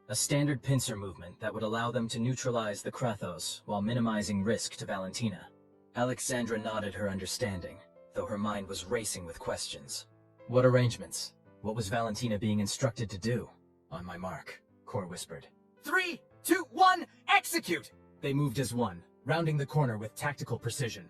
a standard pincer movement that would allow them to neutralize the Krathos while minimizing risk to Valentina. Aleksandra nodded her understanding, though her mind was racing with questions. What arrangements? What was Valentina being instructed to do? On my mark, Kor whispered. 3, 2, 1, execute! They moved as one, rounding the corner with tactical precision.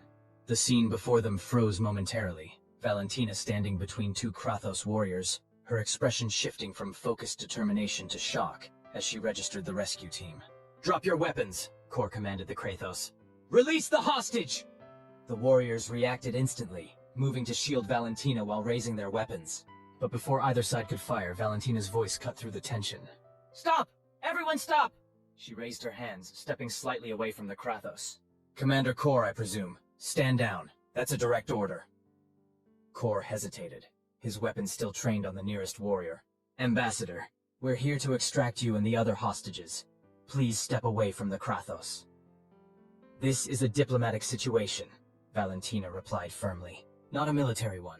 The scene before them froze momentarily, Valentina standing between 2 Krathos warriors, her expression shifting from focused determination to shock as she registered the rescue team. Drop your weapons, Kor commanded the Krathos. Release the hostage! The warriors reacted instantly, moving to shield Valentina while raising their weapons. But before either side could fire, Valentina's voice cut through the tension. Stop! Everyone stop! She raised her hands, stepping slightly away from the Krathos. Commander Kor, I presume. Stand down. That's a direct order. Kor hesitated, his weapon still trained on the nearest warrior. Ambassador, we're here to extract you and the other hostages. Please step away from the Krathos. This is a diplomatic situation, Valentina replied firmly, not a military one.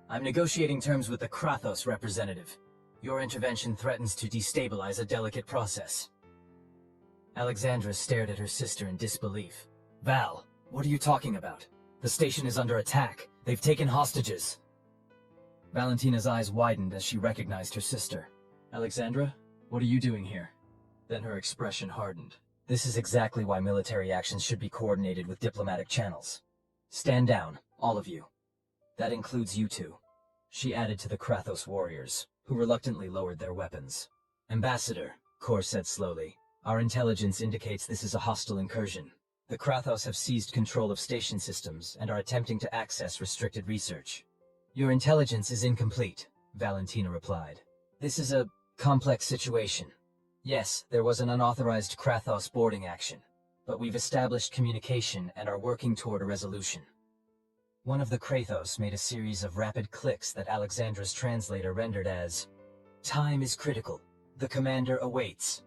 I'm negotiating terms with the Krathos representative. Your intervention threatens to destabilize a delicate process. Aleksandra stared at her sister in disbelief. Val, what are you talking about? The station is under attack. They've taken hostages. Valentina's eyes widened as she recognized her sister. Aleksandra, what are you doing here? Then her expression hardened. This is exactly why military actions should be coordinated with diplomatic channels. Stand down, all of you. That includes you two. She added to the Krathos warriors, who reluctantly lowered their weapons. Ambassador, Kor said slowly, our intelligence indicates this is a hostile incursion. The Krathos have seized control of station systems and are attempting to access restricted research. Your intelligence is incomplete, Valentina replied. This is a complex situation. Yes, there was an unauthorized Krathos boarding action, but we've established communication and are working toward a resolution. One of the Krathos made a series of rapid clicks that Aleksandra's translator rendered as, "Time is critical. The commander awaits."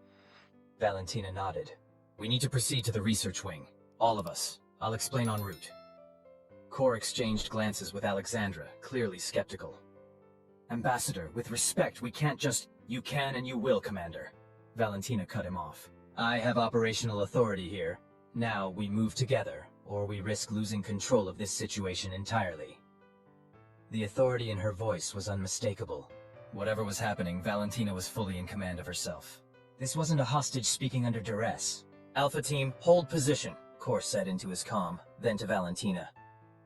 Valentina nodded. "We need to proceed to the research wing. All of us. I'll explain en route." Kor exchanged glances with Aleksandra, clearly skeptical. "Ambassador, with respect, we can't just—" "You can and you will, Commander." Valentina cut him off. "I have operational authority here. Now we move together, or we risk losing control of this situation entirely." The authority in her voice was unmistakable. Whatever was happening, Valentina was fully in command of herself. This wasn't a hostage speaking under duress. "Alpha Team, hold position," Kor said into his comm, then to Valentina.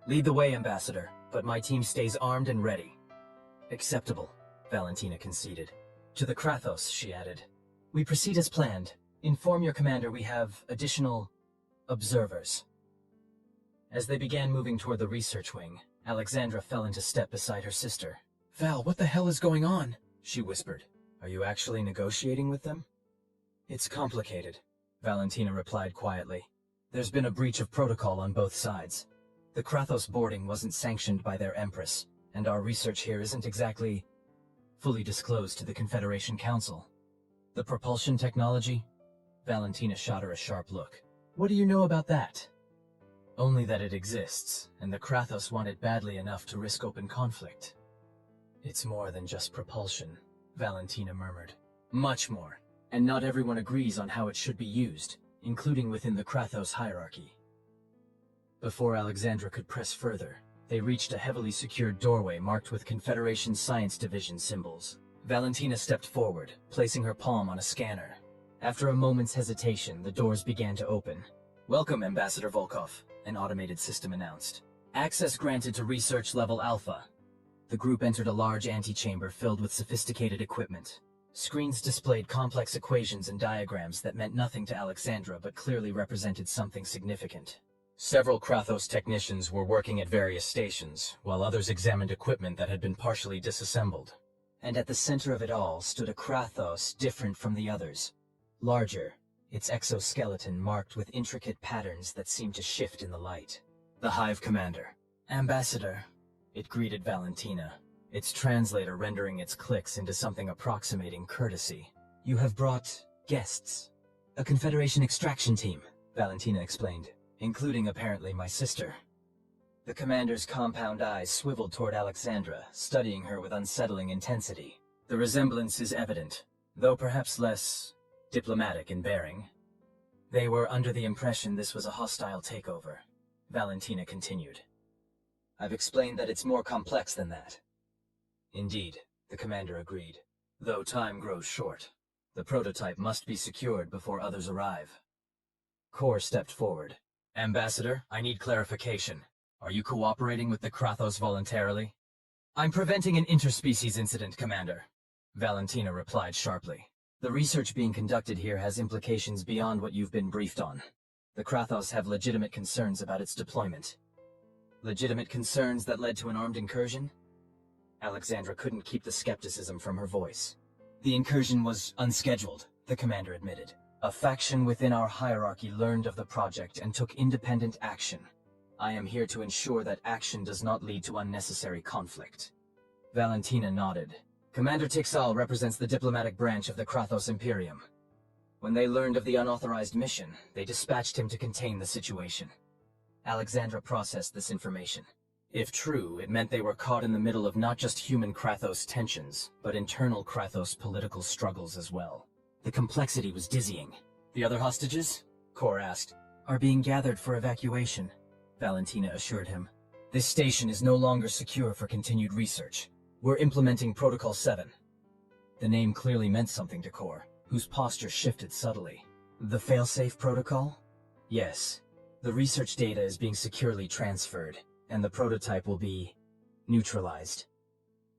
"Lead the way, Ambassador, but my team stays armed and ready." "Acceptable," Valentina conceded. To the Krathos, she added, "We proceed as planned. Inform your commander we have additional observers." As they began moving toward the research wing, Aleksandra fell into step beside her sister. "Val, what the hell is going on?" she whispered. "Are you actually negotiating with them?" "It's complicated," Valentina replied quietly. "There's been a breach of protocol on both sides. The Krathos boarding wasn't sanctioned by their Empress, and our research here isn't exactly fully disclosed to the Confederation Council. The propulsion technology?" Valentina shot her a sharp look. "What do you know about that?" "Only that it exists, and the Krathos want it badly enough to risk open conflict." "It's more than just propulsion," Valentina murmured. "Much more, and not everyone agrees on how it should be used, including within the Krathos hierarchy." Before Aleksandra could press further, they reached a heavily secured doorway marked with Confederation Science Division symbols. Valentina stepped forward, placing her palm on a scanner. After a moment's hesitation, the doors began to open. "Welcome, Ambassador Volkov," an automated system announced. "Access granted to Research Level Alpha." The group entered a large antechamber filled with sophisticated equipment. Screens displayed complex equations and diagrams that meant nothing to Aleksandra but clearly represented something significant. Several Krathos technicians were working at various stations, while others examined equipment that had been partially disassembled. And at the center of it all stood a Krathos different from the others. Larger, its exoskeleton marked with intricate patterns that seemed to shift in the light. The Hive Commander. "Ambassador," it greeted Valentina, its translator rendering its clicks into something approximating courtesy. "You have brought guests. A Confederation extraction team," Valentina explained, "including apparently my sister." The commander's compound eyes swiveled toward Aleksandra, studying her with unsettling intensity. "The resemblance is evident, though perhaps less diplomatic in bearing." "They were under the impression this was a hostile takeover," Valentina continued. "I've explained that it's more complex than that." "Indeed," the commander agreed. "Though time grows short. The prototype must be secured before others arrive." Kor stepped forward. "Ambassador, I need clarification. Are you cooperating with the Krathos voluntarily?" "I'm preventing an interspecies incident, Commander," Valentina replied sharply. "The research being conducted here has implications beyond what you've been briefed on. The Krathos have legitimate concerns about its deployment." "Legitimate concerns that led to an armed incursion?" Aleksandra couldn't keep the skepticism from her voice. "The incursion was unscheduled," the commander admitted. "A faction within our hierarchy learned of the project and took independent action. I am here to ensure that action does not lead to unnecessary conflict." Valentina nodded. "Commander Tixal represents the diplomatic branch of the Krathos Imperium. When they learned of the unauthorized mission, they dispatched him to contain the situation." Aleksandra processed this information. If true, it meant they were caught in the middle of not just human Krathos tensions, but internal Krathos political struggles as well. The complexity was dizzying. "The other hostages?" Kor asked. "Are being gathered for evacuation," Valentina assured him. "This station is no longer secure for continued research. We're implementing Protocol 7. The name clearly meant something to Kor, whose posture shifted subtly. "The failsafe protocol?" "Yes. The research data is being securely transferred, and the prototype will be neutralized."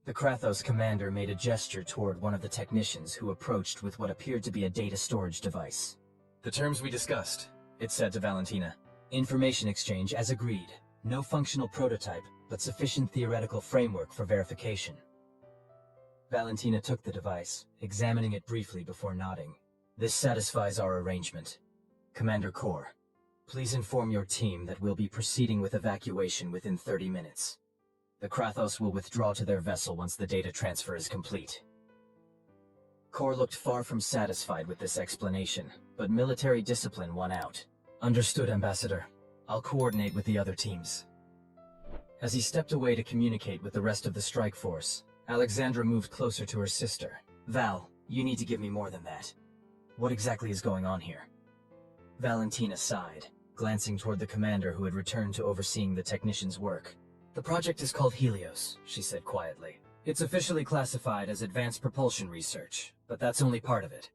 The Krathos commander made a gesture toward one of the technicians who approached with what appeared to be a data storage device. "The terms we discussed," it said to Valentina. "Information exchange as agreed. No functional prototype, but sufficient theoretical framework for verification." Valentina took the device, examining it briefly before nodding. "This satisfies our arrangement. Commander Kor, Please inform your team that we'll be proceeding with evacuation within 30 minutes. The Krathos will withdraw to their vessel once the data transfer is complete. Kor looked far from satisfied with this explanation, but military discipline won out. Understood, Ambassador. I'll coordinate with the other teams. As he stepped away to communicate with the rest of the strike force, Aleksandra moved closer to her sister. Val, you need to give me more than that. What exactly is going on here? Valentina sighed, glancing toward the commander who had returned to overseeing the technicians' work. The project is called Helios, she said quietly. It's officially classified as advanced propulsion research, but that's only part of it.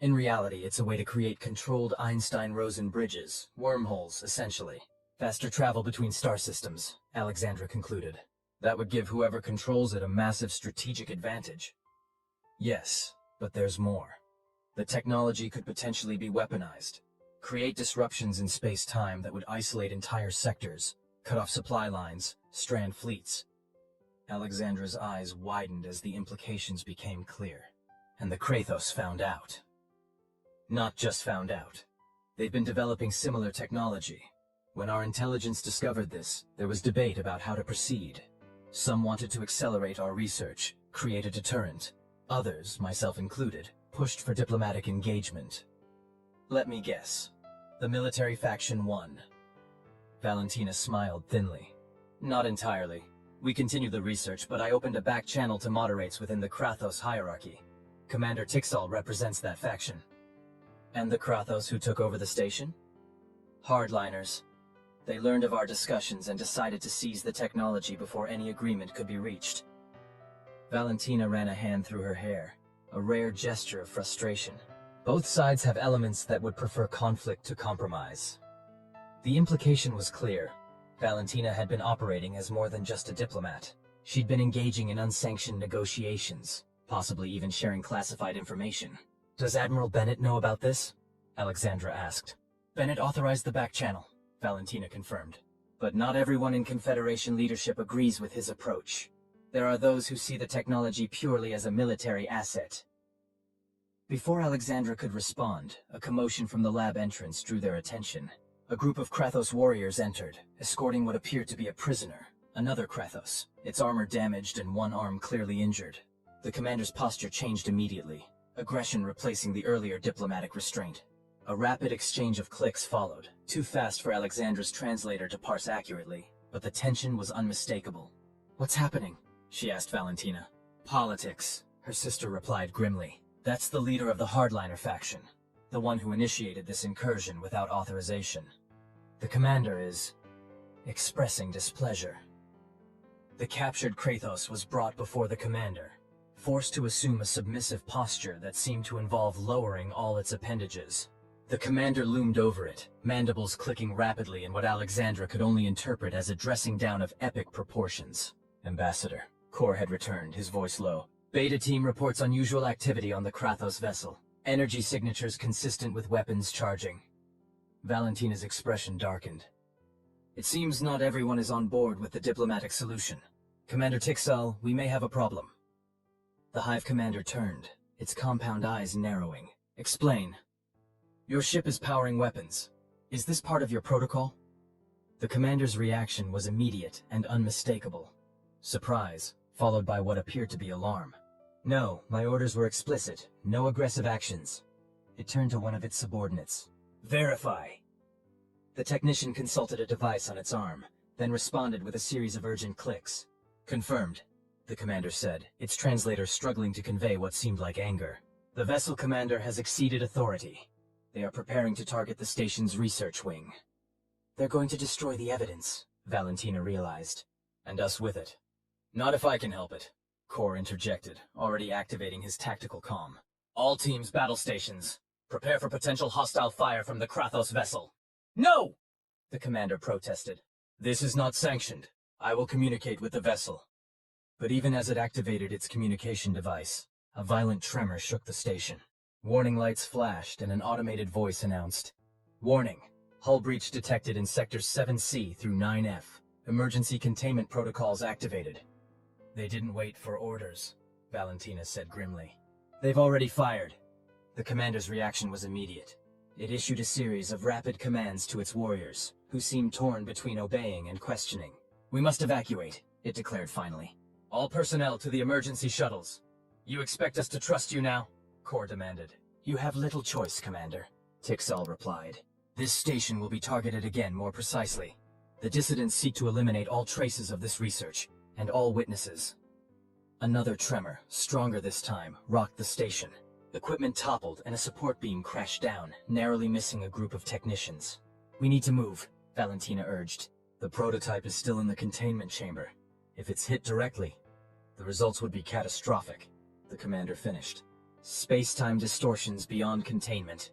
In reality, it's a way to create controlled Einstein-Rosen bridges, wormholes, essentially. Faster travel between star systems, Aleksandra concluded. That would give whoever controls it a massive strategic advantage. Yes, but there's more. The technology could potentially be weaponized, create disruptions in space-time that would isolate entire sectors, cut off supply lines, strand fleets. Aleksandra's eyes widened as the implications became clear. And the Krathos found out. Not just found out. They've been developing similar technology. When our intelligence discovered this, there was debate about how to proceed. Some wanted to accelerate our research, create a deterrent. Others, myself included, pushed for diplomatic engagement. Let me guess. The military faction won. Valentina smiled thinly. Not entirely. We continue the research, but I opened a back channel to moderates within the Krathos hierarchy. Commander Tixall represents that faction. And the Krathos who took over the station? Hardliners. They learned of our discussions and decided to seize the technology before any agreement could be reached. Valentina ran a hand through her hair, a rare gesture of frustration. Both sides have elements that would prefer conflict to compromise. The implication was clear. Valentina had been operating as more than just a diplomat. She'd been engaging in unsanctioned negotiations, possibly even sharing classified information. Does Admiral Bennett know about this? Aleksandra asked. Bennett authorized the back channel, Valentina confirmed. But not everyone in Confederation leadership agrees with his approach. There are those who see the technology purely as a military asset. Before Aleksandra could respond, a commotion from the lab entrance drew their attention. A group of Krathos warriors entered, escorting what appeared to be a prisoner, another Krathos, its armor damaged and one arm clearly injured. The commander's posture changed immediately, aggression replacing the earlier diplomatic restraint. A rapid exchange of clicks followed, too fast for Aleksandra's translator to parse accurately, but the tension was unmistakable. What's happening? She asked Valentina. Politics, her sister replied grimly. That's the leader of the hardliner faction, the one who initiated this incursion without authorization. The commander is expressing displeasure. The captured Krathos was brought before the commander, forced to assume a submissive posture that seemed to involve lowering all its appendages. The commander loomed over it, mandibles clicking rapidly in what Aleksandra could only interpret as a dressing down of epic proportions. Ambassador, Kor had returned, his voice low. Beta team reports unusual activity on the Krathos vessel. Energy signatures consistent with weapons charging. Valentina's expression darkened. It seems not everyone is on board with the diplomatic solution. Commander Tixall, we may have a problem. The Hive commander turned, its compound eyes narrowing. Explain. Your ship is powering weapons. Is this part of your protocol? The commander's reaction was immediate and unmistakable. Surprise, followed by what appeared to be alarm. No, my orders were explicit. No aggressive actions. It turned to one of its subordinates. Verify. The technician consulted a device on its arm, then responded with a series of urgent clicks. Confirmed, the commander said, its translator struggling to convey what seemed like anger. The vessel commander has exceeded authority. They are preparing to target the station's research wing. They're going to destroy the evidence, Valentina realized. And us with it. Not if I can help it, Kor interjected, already activating his tactical comm. All teams battle stations. Prepare for potential hostile fire from the Krathos vessel. No! The commander protested. This is not sanctioned. I will communicate with the vessel. But even as it activated its communication device, a violent tremor shook the station. Warning lights flashed and an automated voice announced. Warning. Hull breach detected in sectors 7C through 9F. Emergency containment protocols activated. They didn't wait for orders, Valentina said grimly. They've already fired. The commander's reaction was immediate. It issued a series of rapid commands to its warriors, who seemed torn between obeying and questioning. "We must evacuate," it declared finally. "All personnel to the emergency shuttles." "You expect us to trust you now?" Kor demanded. "You have little choice, Commander," Tixal replied. "This station will be targeted again more precisely. The dissidents seek to eliminate all traces of this research, and all witnesses." Another tremor, stronger this time, rocked the station. Equipment toppled and a support beam crashed down, narrowly missing a group of technicians. "We need to move," Valentina urged. "The prototype is still in the containment chamber. If it's hit directly, the results would be catastrophic," the commander finished. "Space-time distortions beyond containment."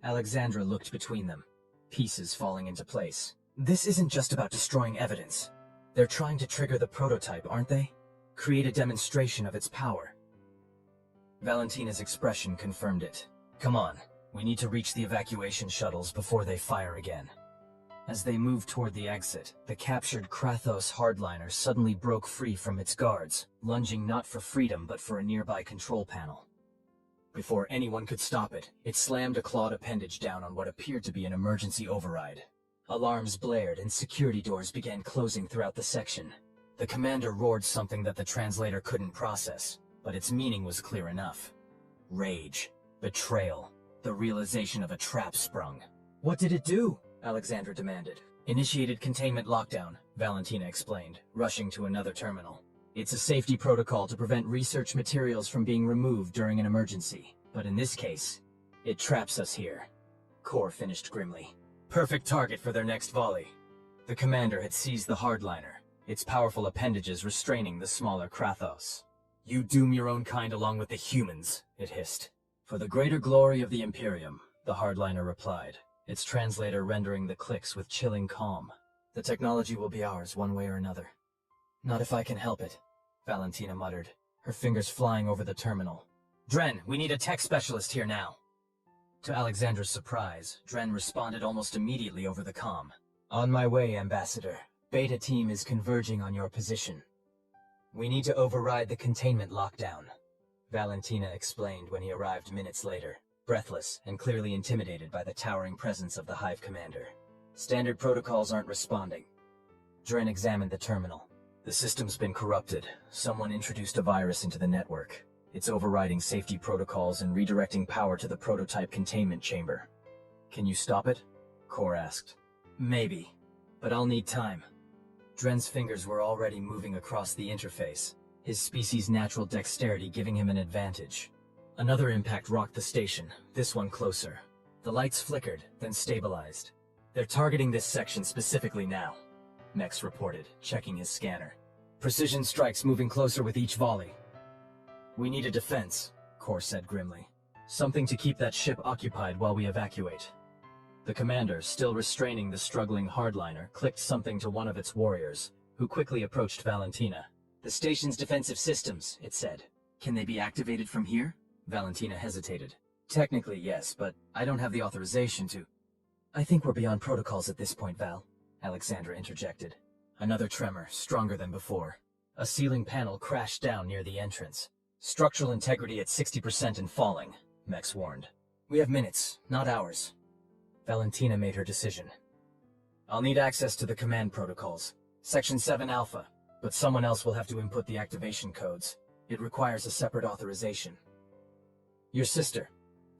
Aleksandra looked between them, pieces falling into place. "This isn't just about destroying evidence. They're trying to trigger the prototype, aren't they? Create a demonstration of its power." Valentina's expression confirmed it. "Come on, we need to reach the evacuation shuttles before they fire again." As they moved toward the exit, the captured Krathos hardliner suddenly broke free from its guards, lunging not for freedom but for a nearby control panel. Before anyone could stop it, it slammed a clawed appendage down on what appeared to be an emergency override. Alarms blared and security doors began closing throughout the section. The commander roared something that the translator couldn't process, but its meaning was clear enough. Rage, betrayal, the realization of a trap sprung. "What did it do?" Aleksandra demanded. "Initiated containment lockdown," Valentina explained, rushing to another terminal. "It's a safety protocol to prevent research materials from being removed during an emergency. But in this case, it traps us here." Kor finished grimly. Perfect target for their next volley. The commander had seized the hardliner, its powerful appendages restraining the smaller Krathos. "You doom your own kind along with the humans," it hissed. "For the greater glory of the Imperium," the hardliner replied, its translator rendering the clicks with chilling calm. "The technology will be ours one way or another." "Not if I can help it," Valentina muttered, her fingers flying over the terminal. "Dren, we need a tech specialist here now." To Aleksandra's surprise, Dren responded almost immediately over the comm. "On my way, Ambassador. Beta team is converging on your position." "We need to override the containment lockdown," Valentina explained when he arrived minutes later, breathless and clearly intimidated by the towering presence of the Hive commander. "Standard protocols aren't responding." Dren examined the terminal. "The system's been corrupted. Someone introduced a virus into the network. It's overriding safety protocols and redirecting power to the prototype containment chamber." "Can you stop it?" Kor asked. "Maybe, but I'll need time." Dren's fingers were already moving across the interface, his species' natural dexterity giving him an advantage. Another impact rocked the station, this one closer. The lights flickered, then stabilized. "They're targeting this section specifically now," Mex reported, checking his scanner. "Precision strikes moving closer with each volley." "We need a defense," Kor said grimly. "Something to keep that ship occupied while we evacuate." The commander, still restraining the struggling hardliner, clicked something to one of its warriors, who quickly approached Valentina. "The station's defensive systems," it said. "Can they be activated from here?" Valentina hesitated. "Technically, yes, but I don't have the authorization to." "I think we're beyond protocols at this point, Val," Aleksandra interjected. Another tremor, stronger than before. A ceiling panel crashed down near the entrance. "Structural integrity at 60% and falling," Mex warned. "We have minutes, not hours." Valentina made her decision. "I'll need access to the command protocols. Section 7 Alpha, but someone else will have to input the activation codes. It requires a separate authorization." "Your sister,"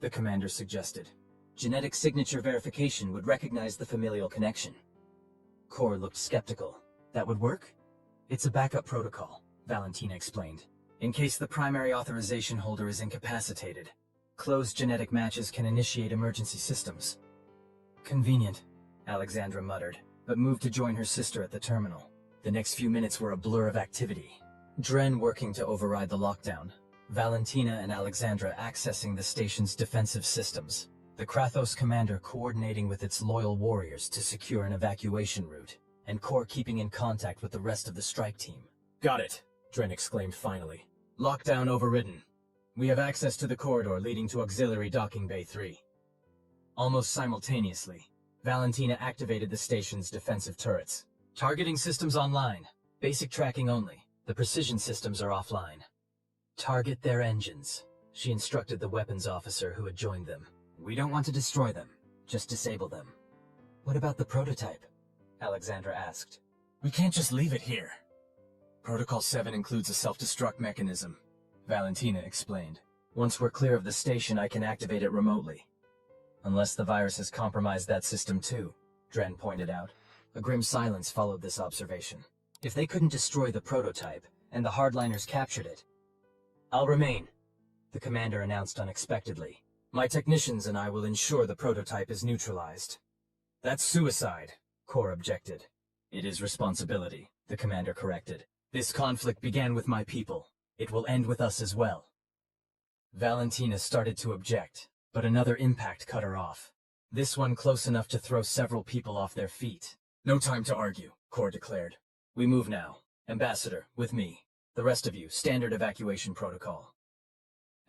the commander suggested. "Genetic signature verification would recognize the familial connection." Kor looked skeptical. "That would work?" "It's a backup protocol," Valentina explained, "in case the primary authorization holder is incapacitated. Closed genetic matches can initiate emergency systems." "Convenient," Aleksandra muttered, but moved to join her sister at the terminal. The next few minutes were a blur of activity. Dren working to override the lockdown, Valentina and Aleksandra accessing the station's defensive systems, the Krathos commander coordinating with its loyal warriors to secure an evacuation route, and Kor keeping in contact with the rest of the strike team. "Got it," Dren exclaimed finally. "Lockdown overridden. We have access to the corridor leading to Auxiliary Docking Bay 3. Almost simultaneously, Valentina activated the station's defensive turrets. "Targeting systems online. Basic tracking only. The precision systems are offline." "Target their engines," she instructed the weapons officer who had joined them. We don't want to destroy them, just disable them. What about the prototype? Aleksandra asked. We can't just leave it here. Protocol 7 includes a self-destruct mechanism, Valentina explained. Once we're clear of the station, I can activate it remotely. Unless the virus has compromised that system too, Dren pointed out. A grim silence followed this observation. If they couldn't destroy the prototype, and the hardliners captured it, I'll remain, the commander announced unexpectedly. My technicians and I will ensure the prototype is neutralized. That's suicide, Kor objected. It is responsibility, the commander corrected. This conflict began with my people. It will end with us as well. Valentina started to object, but another impact cut her off. This one close enough to throw several people off their feet. No time to argue, Kor declared. We move now. Ambassador, with me. The rest of you, standard evacuation protocol.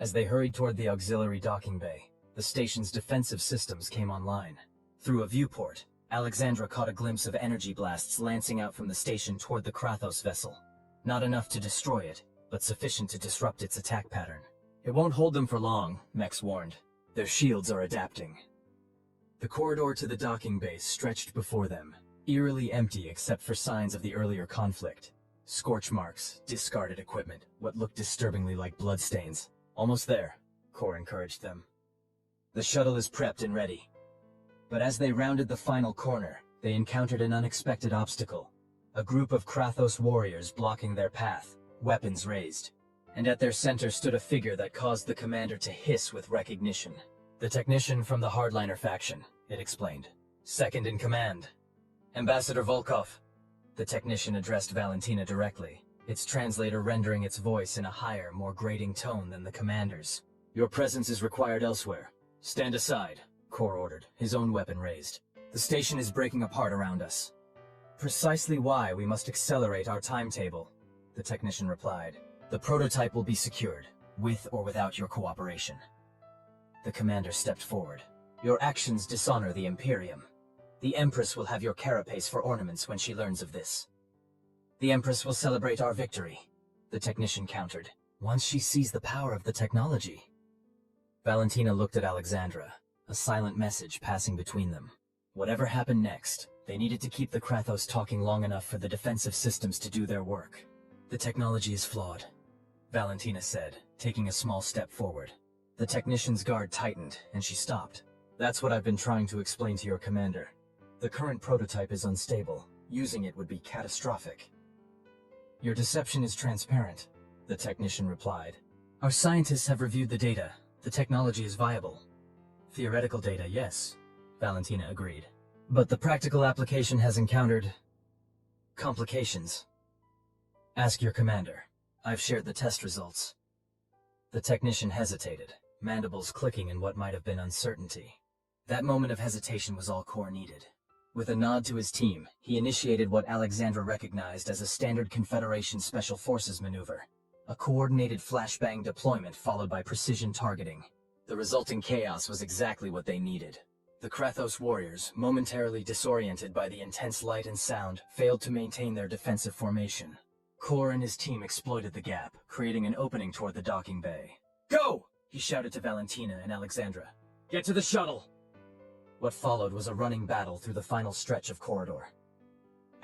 As they hurried toward the auxiliary docking bay, the station's defensive systems came online. Through a viewport, Aleksandra caught a glimpse of energy blasts lancing out from the station toward the Krathos vessel. Not enough to destroy it, but sufficient to disrupt its attack pattern. It won't hold them for long, Mex warned. Their shields are adapting. The corridor to the docking base stretched before them, eerily empty except for signs of the earlier conflict. Scorch marks, discarded equipment, what looked disturbingly like bloodstains. Almost there, Kor encouraged them. The shuttle is prepped and ready. But as they rounded the final corner, they encountered an unexpected obstacle. A group of Krathos warriors blocking their path, weapons raised. And at their center stood a figure that caused the commander to hiss with recognition. The technician from the hardliner faction, it explained. Second in command. Ambassador Volkov. The technician addressed Valentina directly, its translator rendering its voice in a higher, more grating tone than the commander's. Your presence is required elsewhere. Stand aside, Kor ordered, his own weapon raised. The station is breaking apart around us. Precisely why we must accelerate our timetable, the technician replied. The prototype will be secured, with or without your cooperation. The commander stepped forward. Your actions dishonor the Imperium. The Empress will have your carapace for ornaments when she learns of this. The Empress will celebrate our victory, the technician countered, once she sees the power of the technology. Valentina looked at Aleksandra, a silent message passing between them. Whatever happened next, they needed to keep the Krathos talking long enough for the defensive systems to do their work. The technology is flawed, Valentina said, taking a small step forward. The technician's guard tightened, and she stopped. That's what I've been trying to explain to your commander. The current prototype is unstable. Using it would be catastrophic. Your deception is transparent, the technician replied. Our scientists have reviewed the data. The technology is viable. Theoretical data, yes, Valentina agreed. But the practical application has encountered complications. Ask your commander. I've shared the test results. The technician hesitated, mandibles clicking in what might have been uncertainty. That moment of hesitation was all Kor needed. With a nod to his team, he initiated what Aleksandra recognized as a standard Confederation Special Forces maneuver. A coordinated flashbang deployment followed by precision targeting. The resulting chaos was exactly what they needed. The Krathos warriors, momentarily disoriented by the intense light and sound, failed to maintain their defensive formation. Kor and his team exploited the gap, creating an opening toward the docking bay. Go! He shouted to Valentina and Aleksandra. Get to the shuttle! What followed was a running battle through the final stretch of corridor.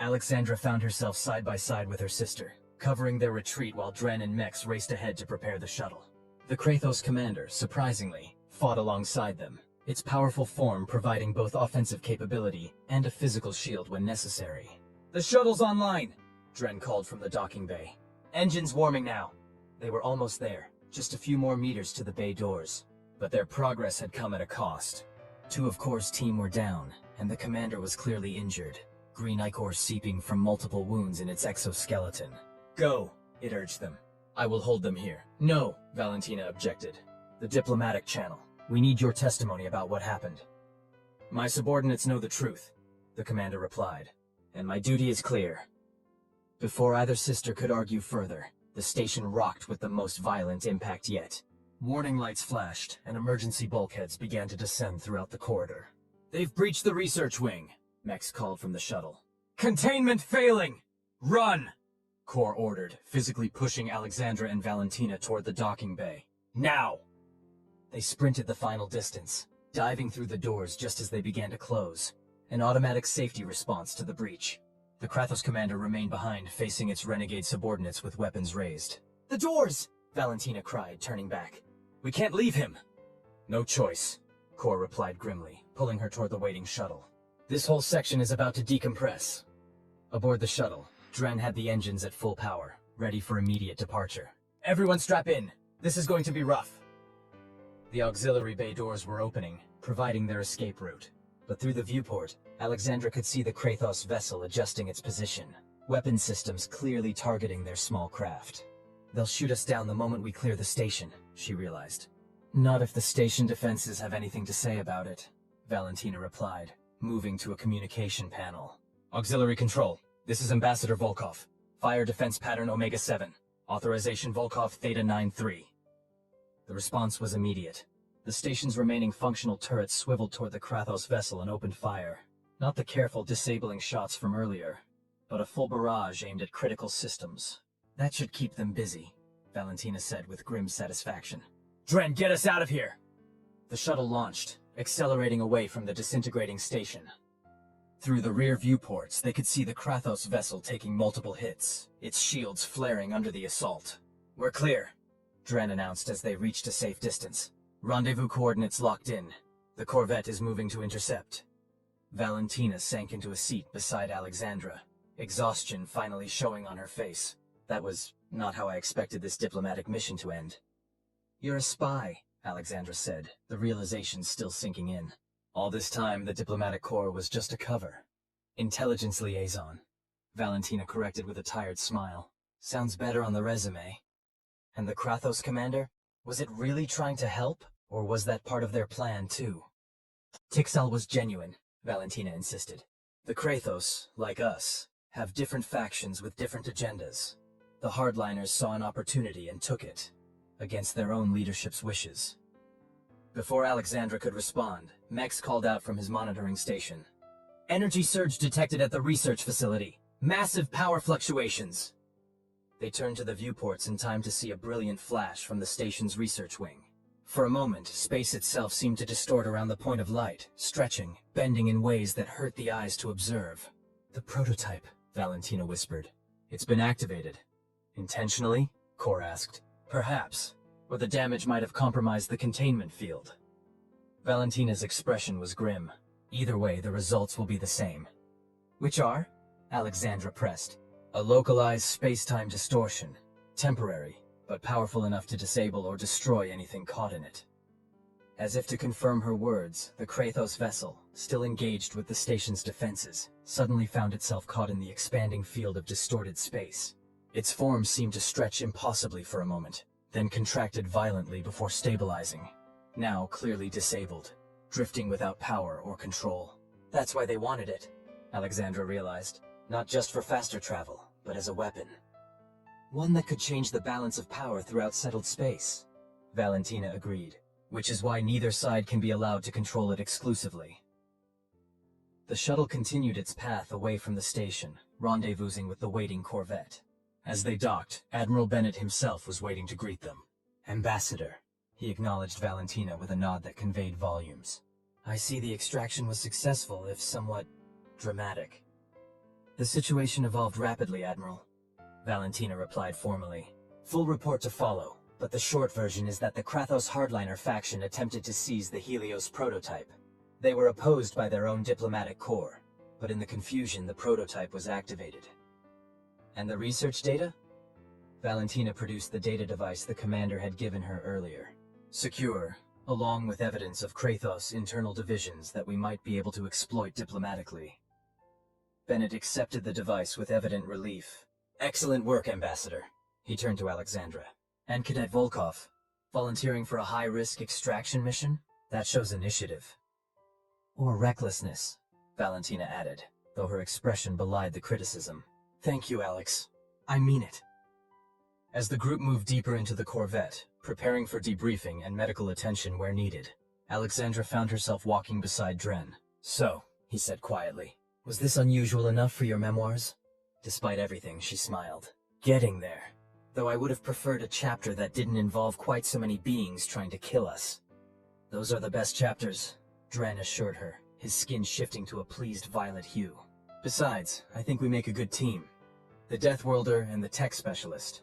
Aleksandra found herself side by side with her sister, covering their retreat while Dren and Mex raced ahead to prepare the shuttle. The Krathos commander, surprisingly, fought alongside them, its powerful form providing both offensive capability and a physical shield when necessary. The shuttle's online, Dren called from the docking bay. Engines warming now. They were almost there, just a few more meters to the bay doors. But their progress had come at a cost. Two of Kor's team were down, and the commander was clearly injured, green ichor seeping from multiple wounds in its exoskeleton. Go, it urged them. I will hold them here. No, Valentina objected. The diplomatic channel. We need your testimony about what happened. My subordinates know the truth, the commander replied, and my duty is clear. Before either sister could argue further, the station rocked with the most violent impact yet. Warning lights flashed, and emergency bulkheads began to descend throughout the corridor. They've breached the research wing, Mex called from the shuttle. Containment failing! Run! Kor ordered, physically pushing Aleksandra and Valentina toward the docking bay. Now! They sprinted the final distance, diving through the doors just as they began to close, an automatic safety response to the breach. The Krathos commander remained behind, facing its renegade subordinates with weapons raised. "The doors!" Valentina cried, turning back. "We can't leave him!" "No choice," Kor replied grimly, pulling her toward the waiting shuttle. "This whole section is about to decompress." Aboard the shuttle, Dren had the engines at full power, ready for immediate departure. "Everyone strap in! This is going to be rough!" The auxiliary bay doors were opening, providing their escape route. But through the viewport, Aleksandra could see the Krathos vessel adjusting its position, weapon systems clearly targeting their small craft. "They'll shoot us down the moment we clear the station," she realized. "Not if the station defenses have anything to say about it," Valentina replied, moving to a communication panel. "Auxiliary control, this is Ambassador Volkov. Fire defense pattern Omega-7. Authorization Volkov Theta 9-3. The response was immediate. The station's remaining functional turrets swiveled toward the Krathos vessel and opened fire. Not the careful disabling shots from earlier, but a full barrage aimed at critical systems. "That should keep them busy," Valentina said with grim satisfaction. "Dren, get us out of here!" The shuttle launched, accelerating away from the disintegrating station. Through the rear viewports, they could see the Krathos vessel taking multiple hits, its shields flaring under the assault. "We're clear," Dren announced as they reached a safe distance. "Rendezvous coordinates locked in. The corvette is moving to intercept." Valentina sank into a seat beside Aleksandra, exhaustion finally showing on her face. That was not how I expected this diplomatic mission to end. "You're a spy," Aleksandra said, the realization still sinking in. All this time, the diplomatic corps was just a cover. "Intelligence liaison," Valentina corrected with a tired smile. "Sounds better on the resume." "And the Krathos commander? Was it really trying to help, or was that part of their plan, too?" "Tixal was genuine," Valentina insisted. "The Krathos, like us, have different factions with different agendas. The hardliners saw an opportunity and took it, against their own leadership's wishes." Before Aleksandra could respond, Mex called out from his monitoring station. "Energy surge detected at the research facility. Massive power fluctuations." They turned to the viewports in time to see a brilliant flash from the station's research wing. For a moment, space itself seemed to distort around the point of light, stretching, bending in ways that hurt the eyes to observe. "The prototype," Valentina whispered. "It's been activated." "Intentionally?" Kor asked. "Perhaps. Or the damage might have compromised the containment field." Valentina's expression was grim. "Either way, the results will be the same." "Which are?" Aleksandra pressed. "A localized space-time distortion. Temporary, but powerful enough to disable or destroy anything caught in it." As if to confirm her words, the Krathos vessel, still engaged with the station's defenses, suddenly found itself caught in the expanding field of distorted space. Its form seemed to stretch impossibly for a moment, then contracted violently before stabilizing. Now clearly disabled, drifting without power or control. That's why they wanted it, Aleksandra realized. Not just for faster travel, but as a weapon. One that could change the balance of power throughout settled space. Valentina agreed, which is why neither side can be allowed to control it exclusively. The shuttle continued its path away from the station, rendezvousing with the waiting corvette. As they docked, Admiral Bennett himself was waiting to greet them. "Ambassador," he acknowledged Valentina with a nod that conveyed volumes. "I see the extraction was successful, if somewhat dramatic." "The situation evolved rapidly, Admiral," Valentina replied formally. "Full report to follow, but the short version is that the Krathos hardliner faction attempted to seize the Helios prototype. They were opposed by their own diplomatic corps, but in the confusion the prototype was activated." "And the research data?" Valentina produced the data device the commander had given her earlier. "Secure, along with evidence of Krathos' internal divisions that we might be able to exploit diplomatically." Bennett accepted the device with evident relief. "Excellent work, Ambassador." He turned to Aleksandra. "And Cadet Volkov, volunteering for a high-risk extraction mission? That shows initiative." "Or recklessness," Valentina added, though her expression belied the criticism. "Thank you, Alex. I mean it." As the group moved deeper into the corvette, preparing for debriefing and medical attention where needed, Aleksandra found herself walking beside Dren. "So," he said quietly, "was this unusual enough for your memoirs?" Despite everything, she smiled. "Getting there. Though I would have preferred a chapter that didn't involve quite so many beings trying to kill us." "Those are the best chapters," Dren assured her, his skin shifting to a pleased violet hue. Besides, I think we make a good team. The Death Worlder and the Tech Specialist.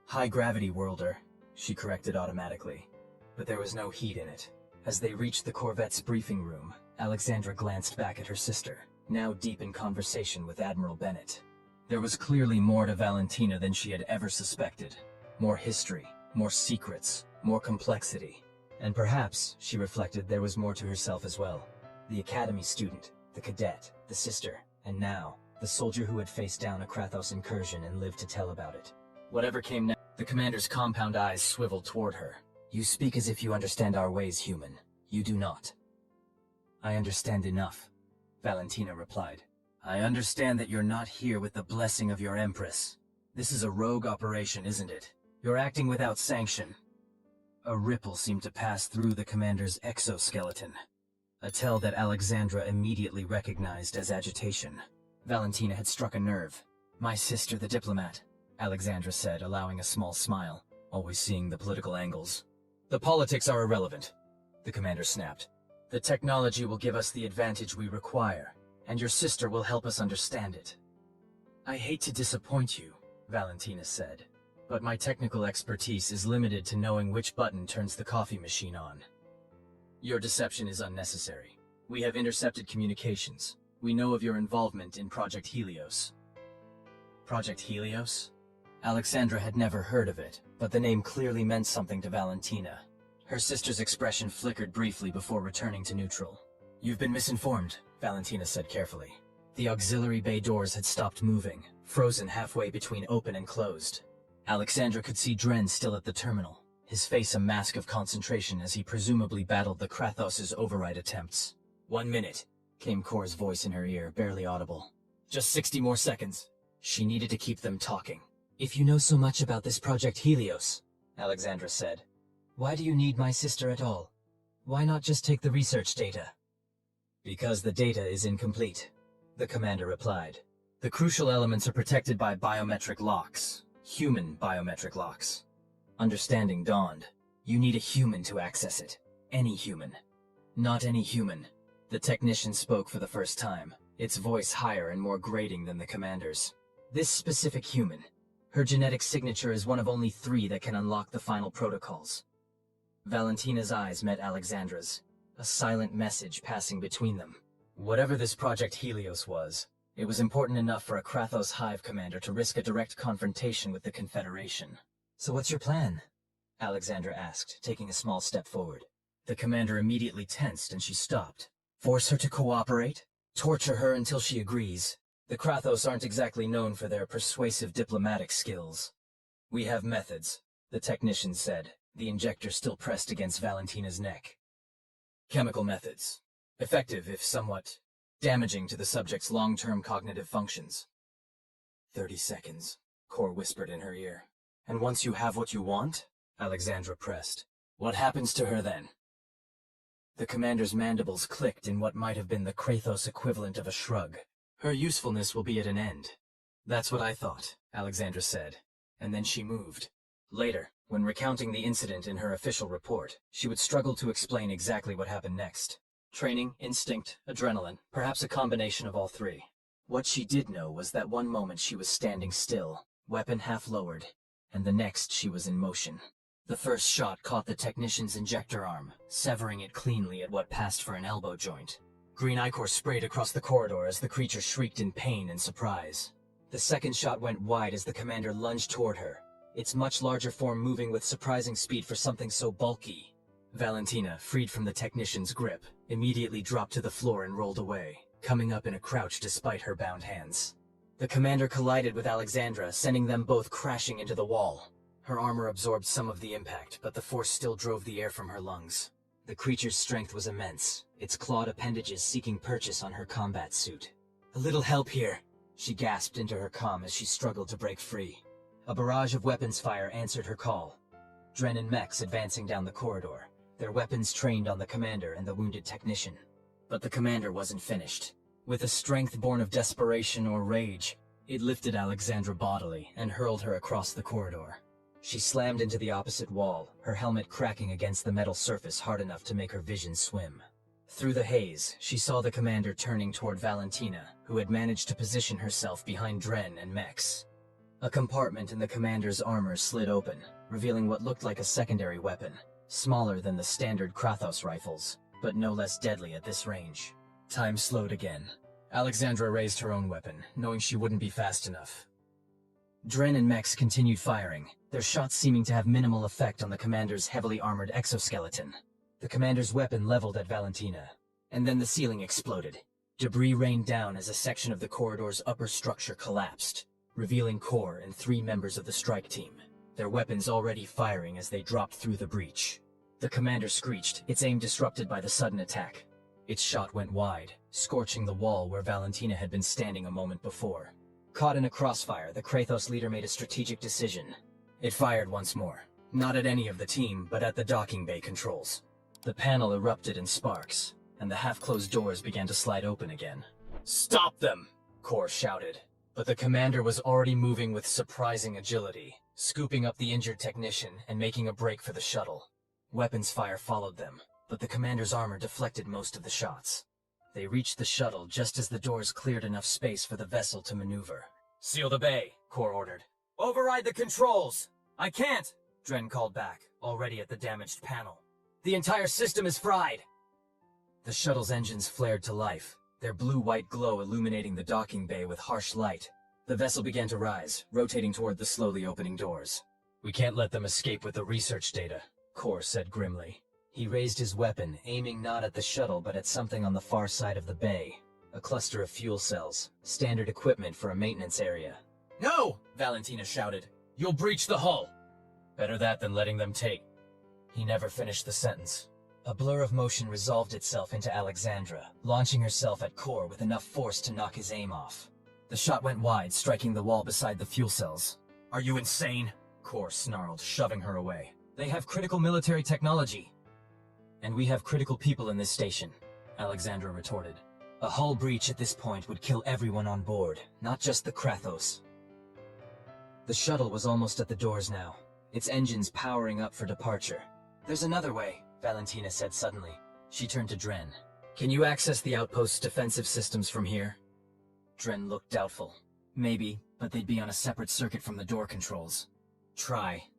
High-gravity Worlder, she corrected automatically. But there was no heat in it. As they reached the Corvette's briefing room, Aleksandra glanced back at her sister, now deep in conversation with Admiral Bennett. There was clearly more to Valentina than she had ever suspected. More history, more secrets, more complexity. And perhaps, she reflected, there was more to herself as well. The Academy student, the cadet, the sister, and now, the soldier who had faced down a Krathos incursion and lived to tell about it. Whatever came next, the commander's compound eyes swiveled toward her. You speak as if you understand our ways, human. You do not. I understand enough, Valentina replied. I understand that you're not here with the blessing of your Empress. This is a rogue operation, isn't it? You're acting without sanction. A ripple seemed to pass through the commander's exoskeleton, a tell that Aleksandra immediately recognized as agitation. Valentina had struck a nerve. My sister, the diplomat, Aleksandra said, allowing a small smile, always seeing the political angles. The politics are irrelevant, the commander snapped. The technology will give us the advantage we require, and your sister will help us understand it. I hate to disappoint you, Valentina said, but my technical expertise is limited to knowing which button turns the coffee machine on. Your deception is unnecessary. We have intercepted communications. We know of your involvement in Project Helios. Project Helios? Aleksandra had never heard of it, but the name clearly meant something to Valentina. Her sister's expression flickered briefly before returning to neutral. You've been misinformed, Valentina said carefully. The auxiliary bay doors had stopped moving, frozen halfway between open and closed. Aleksandra could see Dren still at the terminal, his face a mask of concentration as he presumably battled the Krathos' override attempts. 1 minute, came Kor's voice in her ear, barely audible. Just 60 more seconds. She needed to keep them talking. If you know so much about this Project Helios, Aleksandra said, why do you need my sister at all? Why not just take the research data? Because the data is incomplete, the commander replied. The crucial elements are protected by biometric locks. Human biometric locks. Understanding dawned. You need a human to access it. Any human. Not any human. The technician spoke for the first time, its voice higher and more grating than the commander's. This specific human. Her genetic signature is one of only 3 that can unlock the final protocols. Valentina's eyes met Aleksandra's, a silent message passing between them. Whatever this Project Helios was, it was important enough for a Krathos Hive commander to risk a direct confrontation with the Confederation. So what's your plan? Aleksandra asked, taking a small step forward. The commander immediately tensed and she stopped. Force her to cooperate? Torture her until she agrees? The Krathos aren't exactly known for their persuasive diplomatic skills. We have methods, the technician said, the injector still pressed against Valentina's neck. Chemical methods. Effective, if somewhat damaging to the subject's long-term cognitive functions. 30 seconds, Kor whispered in her ear. And once you have what you want? Aleksandra pressed. What happens to her then? The commander's mandibles clicked in what might have been the Krathos equivalent of a shrug. Her usefulness will be at an end. That's what I thought, Aleksandra said. And then she moved. Later, when recounting the incident in her official report, she would struggle to explain exactly what happened next. Training, instinct, adrenaline, perhaps a combination of all 3. What she did know was that one moment she was standing still, weapon half lowered, and the next she was in motion. The first shot caught the technician's injector arm, severing it cleanly at what passed for an elbow joint. Green ichor sprayed across the corridor as the creature shrieked in pain and surprise. The second shot went wide as the commander lunged toward her, its much larger form moving with surprising speed for something so bulky. Valentina, freed from the technician's grip, immediately dropped to the floor and rolled away, coming up in a crouch despite her bound hands. The commander collided with Aleksandra, sending them both crashing into the wall. Her armor absorbed some of the impact, but the force still drove the air from her lungs. The creature's strength was immense, its clawed appendages seeking purchase on her combat suit. A little help here, she gasped into her comm as she struggled to break free. A barrage of weapons fire answered her call. Dren and mechs advancing down the corridor, their weapons trained on the commander and the wounded technician. But the commander wasn't finished. With a strength born of desperation or rage, it lifted Aleksandra bodily and hurled her across the corridor. She slammed into the opposite wall, her helmet cracking against the metal surface hard enough to make her vision swim. Through the haze, she saw the commander turning toward Valentina, who had managed to position herself behind Dren and Mex. A compartment in the commander's armor slid open, revealing what looked like a secondary weapon, smaller than the standard Krathos rifles, but no less deadly at this range. Time slowed again. Aleksandra raised her own weapon, knowing she wouldn't be fast enough. Dren and Mex continued firing, their shots seeming to have minimal effect on the commander's heavily armored exoskeleton. The commander's weapon leveled at Valentina, and then the ceiling exploded. Debris rained down as a section of the corridor's upper structure collapsed, revealing Core and 3 members of the strike team, their weapons already firing as they dropped through the breach. The commander screeched, its aim disrupted by the sudden attack. Its shot went wide, scorching the wall where Valentina had been standing a moment before. Caught in a crossfire, the Krathos leader made a strategic decision. It fired once more, not at any of the team, but at the docking bay controls. The panel erupted in sparks, and the half-closed doors began to slide open again. "Stop them!" Core shouted. But the commander was already moving with surprising agility, scooping up the injured technician and making a break for the shuttle. Weapons fire followed them, but the commander's armor deflected most of the shots. They reached the shuttle just as the doors cleared enough space for the vessel to maneuver. "Seal the bay," Core ordered. "Override the controls!" "I can't," Dren called back, already at the damaged panel. "The entire system is fried!" The shuttle's engines flared to life, their blue-white glow illuminating the docking bay with harsh light. The vessel began to rise, rotating toward the slowly opening doors. "We can't let them escape with the research data," Core said grimly. He raised his weapon, aiming not at the shuttle but at something on the far side of the bay. A cluster of fuel cells, standard equipment for a maintenance area. "No!" Valentina shouted. "You'll breach the hull!" "Better that than letting them take." He never finished the sentence. A blur of motion resolved itself into Aleksandra, launching herself at Core with enough force to knock his aim off. The shot went wide, striking the wall beside the fuel cells. "Are you insane?" Core snarled, shoving her away. "They have critical military technology." "And we have critical people in this station," Aleksandra retorted. "A hull breach at this point would kill everyone on board, not just the Krathos." The shuttle was almost at the doors now, its engines powering up for departure. "There's another way," Valentina said suddenly. She turned to Dren. "Can you access the outpost's defensive systems from here?" Dren looked doubtful. "Maybe, but they'd be on a separate circuit from the door controls." "Try."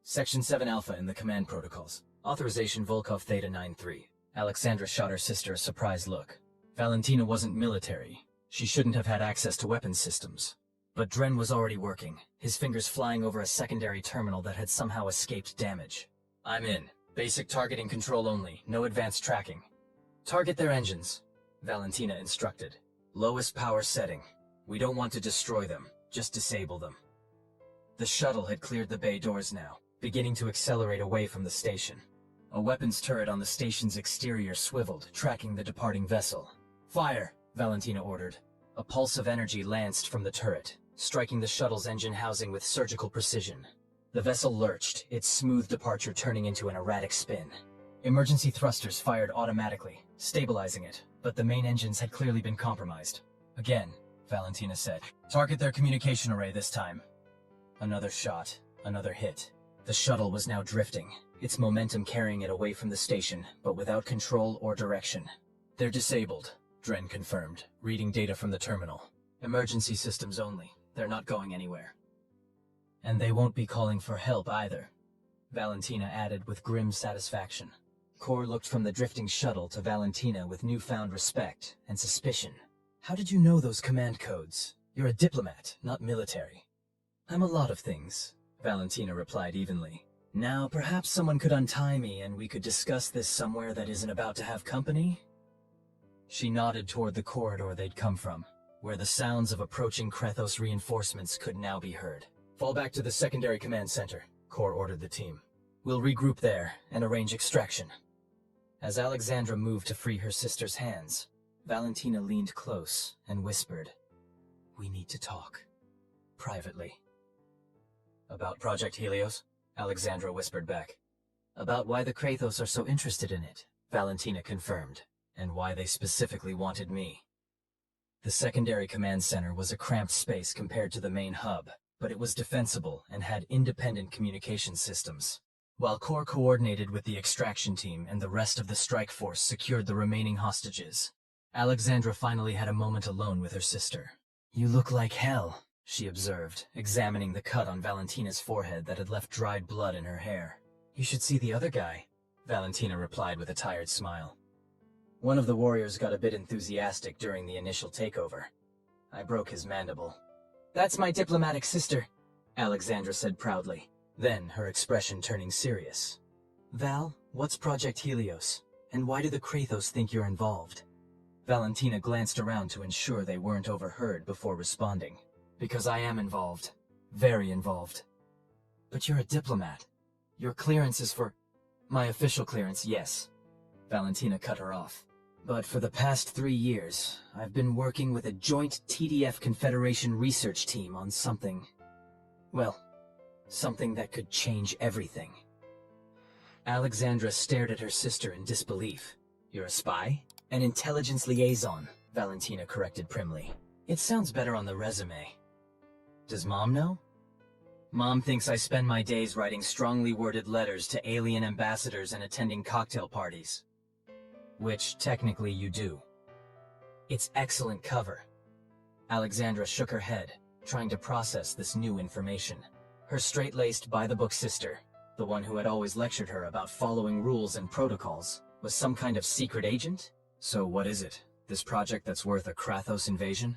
Section 7 Alpha in the command protocols. Authorization Volkov Theta 9-3. Aleksandra shot her sister a surprised look. Valentina wasn't military. She shouldn't have had access to weapons systems. But Dren was already working, his fingers flying over a secondary terminal that had somehow escaped damage. "I'm in. Basic targeting control only, no advanced tracking." "Target their engines," Valentina instructed. "Lowest power setting. We don't want to destroy them, just disable them." The shuttle had cleared the bay doors now, beginning to accelerate away from the station. A weapons turret on the station's exterior swiveled, tracking the departing vessel. "Fire!" Valentina ordered. A pulse of energy lanced from the turret, striking the shuttle's engine housing with surgical precision. The vessel lurched, its smooth departure turning into an erratic spin. Emergency thrusters fired automatically, stabilizing it, but the main engines had clearly been compromised. "Again," Valentina said. "Target their communication array this time." Another shot, another hit. The shuttle was now drifting, its momentum carrying it away from the station, but without control or direction. "They're disabled," Dren confirmed, reading data from the terminal. "Emergency systems only. They're not going anywhere." "And they won't be calling for help either," Valentina added with grim satisfaction. Core looked from the drifting shuttle to Valentina with newfound respect and suspicion. "How did you know those command codes? You're a diplomat, not military." "I'm a lot of things," Valentina replied evenly. "Now, perhaps someone could untie me and we could discuss this somewhere that isn't about to have company?" She nodded toward the corridor they'd come from, where the sounds of approaching Krathos reinforcements could now be heard. "Fall back to the secondary command center," Core ordered the team. "We'll regroup there and arrange extraction." As Aleksandra moved to free her sister's hands, Valentina leaned close and whispered, "We need to talk. Privately." "About Project Helios?" Aleksandra whispered back. "About why the Krathos are so interested in it," Valentina confirmed, "and why they specifically wanted me." The secondary command center was a cramped space compared to the main hub, but it was defensible and had independent communication systems. While Core coordinated with the extraction team and the rest of the strike force secured the remaining hostages, Aleksandra finally had a moment alone with her sister. "You look like hell," she observed, examining the cut on Valentina's forehead that had left dried blood in her hair. "You should see the other guy," Valentina replied with a tired smile. "One of the warriors got a bit enthusiastic during the initial takeover. I broke his mandible." "That's my diplomatic sister," Aleksandra said proudly, then her expression turning serious. "Val, what's Project Helios, and why do the Krathos think you're involved?" Valentina glanced around to ensure they weren't overheard before responding. "Because I am involved. Very involved." "But you're a diplomat. Your clearance is for—" "My official clearance, yes." Valentina cut her off. "But for the past 3 years, I've been working with a joint TDF Confederation research team on something... well, something that could change everything." Aleksandra stared at her sister in disbelief. "You're a spy?" "An intelligence liaison," Valentina corrected primly. "It sounds better on the resume." "Does Mom know?" "Mom thinks I spend my days writing strongly worded letters to alien ambassadors and attending cocktail parties." "Which, technically, you do." "It's excellent cover." Aleksandra shook her head, trying to process this new information. Her straight-laced, by-the-book sister, the one who had always lectured her about following rules and protocols, was some kind of secret agent? "So what is it? This project that's worth a Krathos invasion?"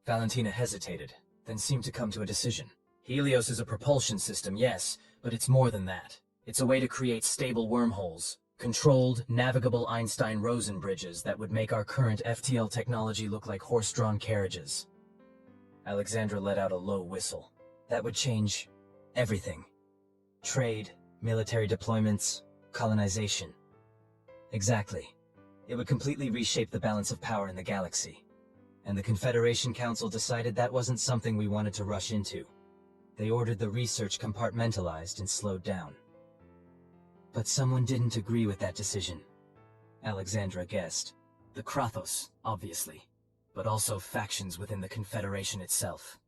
Valentina hesitated, then seemed to come to a decision. "Helios is a propulsion system, yes, but it's more than that. It's a way to create stable wormholes, controlled, navigable Einstein-Rosen bridges that would make our current FTL technology look like horse-drawn carriages." Aleksandra let out a low whistle. "That would change everything. Trade, military deployments, colonization." "Exactly. It would completely reshape the balance of power in the galaxy. And the Confederation Council decided that wasn't something we wanted to rush into. They ordered the research compartmentalized and slowed down." "But someone didn't agree with that decision," Aleksandra guessed. "The Krathos, obviously, but also factions within the Confederation itself."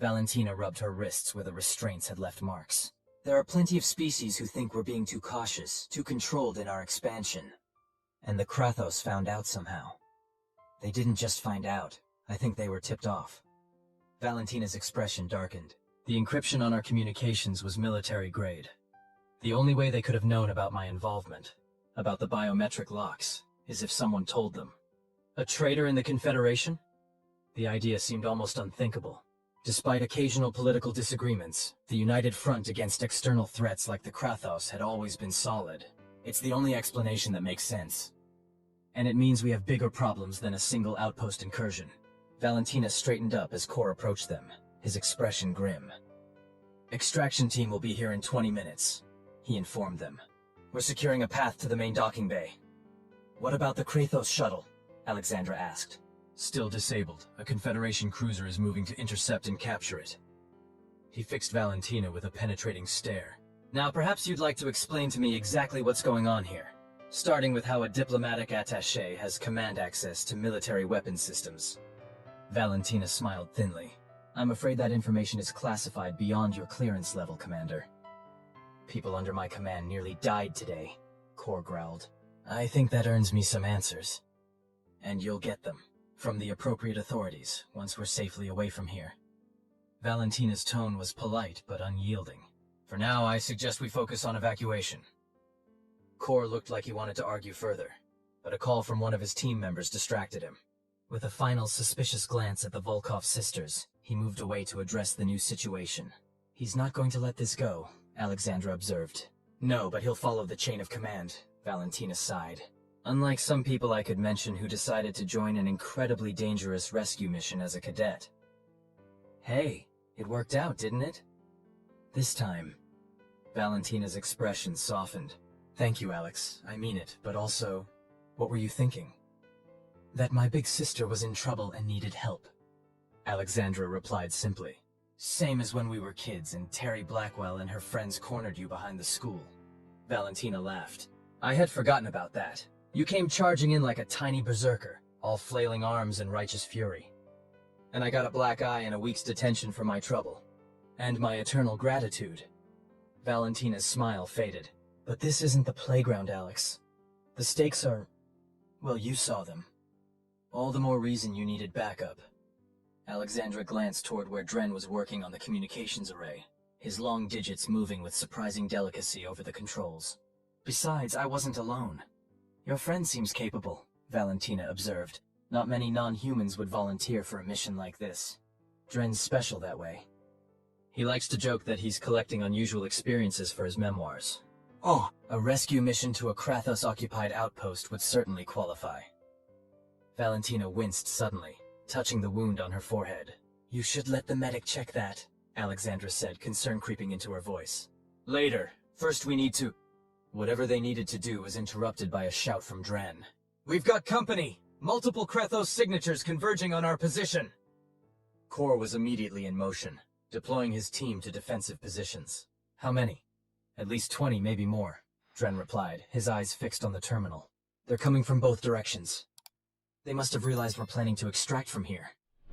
Valentina rubbed her wrists where the restraints had left marks. "There are plenty of species who think we're being too cautious, too controlled in our expansion. And the Krathos found out somehow. They didn't just find out, I think they were tipped off." Valentina's expression darkened. "The encryption on our communications was military grade. The only way they could have known about my involvement, about the biometric locks, is if someone told them." "A traitor in the Confederation?" The idea seemed almost unthinkable. Despite occasional political disagreements, the united front against external threats like the Krathos had always been solid. "It's the only explanation that makes sense. And it means we have bigger problems than a single outpost incursion." Valentina straightened up as Core approached them, his expression grim. "Extraction team will be here in 20 minutes, he informed them. "We're securing a path to the main docking bay." "What about the Krathos shuttle?" Aleksandra asked. "Still disabled. A Confederation cruiser is moving to intercept and capture it." He fixed Valentina with a penetrating stare. "Now perhaps you'd like to explain to me exactly what's going on here, starting with how a diplomatic attaché has command access to military weapon systems." Valentina smiled thinly. "I'm afraid that information is classified beyond your clearance level, Commander." "People under my command nearly died today," Core growled. "I think that earns me some answers. And you'll get them. From the appropriate authorities, once we're safely away from here." Valentina's tone was polite but unyielding. "For now, I suggest we focus on evacuation." Core looked like he wanted to argue further, but a call from one of his team members distracted him. With a final suspicious glance at the Volkov sisters, he moved away to address the new situation. "He's not going to let this go," Aleksandra observed. "No, but he'll follow the chain of command," Valentina sighed. "Unlike some people I could mention who decided to join an incredibly dangerous rescue mission as a cadet." "Hey, it worked out, didn't it?" "This time." Valentina's expression softened. "Thank you, Alex. I mean it, but also, what were you thinking?" "That my big sister was in trouble and needed help," Aleksandra replied simply. "Same as when we were kids and Terry Blackwell and her friends cornered you behind the school." Valentina laughed. "I had forgotten about that. You came charging in like a tiny berserker, all flailing arms and righteous fury. And I got a black eye and a week's detention for my trouble. And my eternal gratitude." Valentina's smile faded. But this isn't the playground, Alex. The stakes are... well, you saw them. All the more reason you needed backup. Aleksandra glanced toward where Dren was working on the communications array, his long digits moving with surprising delicacy over the controls. Besides, I wasn't alone. Your friend seems capable, Valentina observed. Not many non-humans would volunteer for a mission like this. Dren's special that way. He likes to joke that he's collecting unusual experiences for his memoirs. Oh, a rescue mission to a Krathos-occupied outpost would certainly qualify. Valentina winced suddenly, touching the wound on her forehead. You should let the medic check that, Aleksandra said, concern creeping into her voice. Later. First we need to... Whatever they needed to do was interrupted by a shout from Dren. We've got company! Multiple Krathos signatures converging on our position! Kor was immediately in motion, deploying his team to defensive positions. How many? At least 20, maybe more, Dren replied, his eyes fixed on the terminal. They're coming from both directions. They must have realized we're planning to extract from here,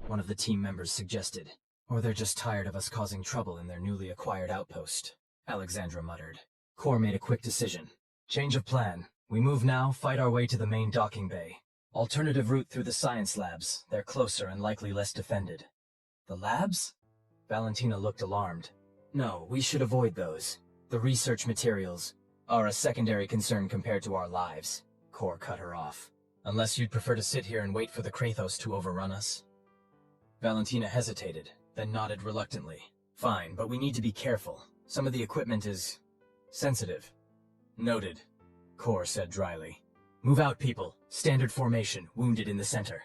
one of the team members suggested. Or they're just tired of us causing trouble in their newly acquired outpost, Aleksandra muttered. Kor made a quick decision. Change of plan. We move now, fight our way to the main docking bay. Alternative route through the science labs. They're closer and likely less defended. The labs? Valentina looked alarmed. No, we should avoid those. The research materials are a secondary concern compared to our lives. Kor cut her off. Unless you'd prefer to sit here and wait for the Krathos to overrun us. Valentina hesitated, then nodded reluctantly. Fine, but we need to be careful. Some of the equipment is... sensitive. Noted, Kor said dryly. Move out, people. Standard formation, wounded in the center.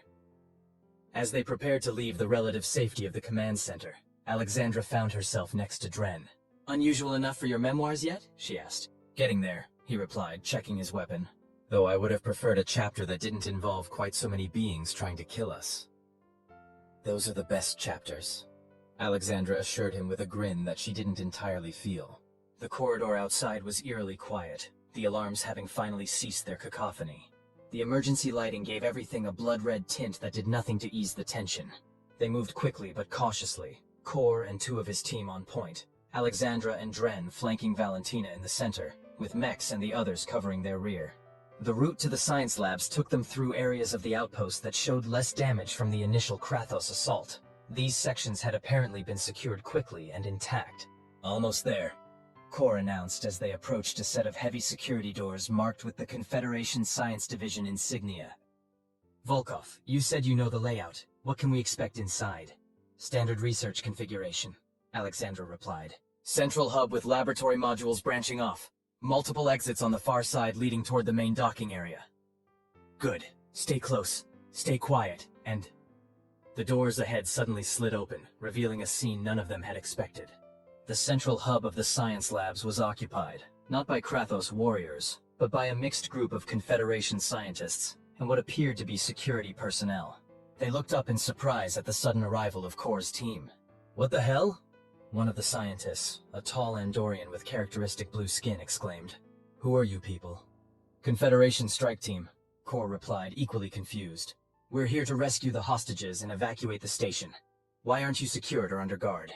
As they prepared to leave the relative safety of the command center, Aleksandra found herself next to Dren. Unusual enough for your memoirs yet? She asked. Getting there, he replied, checking his weapon. Though I would have preferred a chapter that didn't involve quite so many beings trying to kill us. Those are the best chapters, Aleksandra assured him with a grin that she didn't entirely feel. The corridor outside was eerily quiet, the alarms having finally ceased their cacophony. The emergency lighting gave everything a blood-red tint that did nothing to ease the tension. They moved quickly but cautiously, Kor and two of his team on point, Aleksandra and Dren flanking Valentina in the center, with Mex and the others covering their rear. The route to the science labs took them through areas of the outpost that showed less damage from the initial Krathos assault. These sections had apparently been secured quickly and intact. Almost there, Kor announced as they approached a set of heavy security doors marked with the Confederation Science Division insignia. Volkov, you said you know the layout. What can we expect inside? Standard research configuration, Aleksandra replied. Central hub with laboratory modules branching off. Multiple exits on the far side leading toward the main docking area. Good. Stay close. Stay quiet. And... The doors ahead suddenly slid open, revealing a scene none of them had expected. The central hub of the science labs was occupied, not by Krathos warriors, but by a mixed group of Confederation scientists and what appeared to be security personnel. They looked up in surprise at the sudden arrival of Kor's team. What the hell? One of the scientists, a tall Andorian with characteristic blue skin, exclaimed. Who are you people? Confederation strike team, Kor replied, equally confused. We're here to rescue the hostages and evacuate the station. Why aren't you secured or under guard?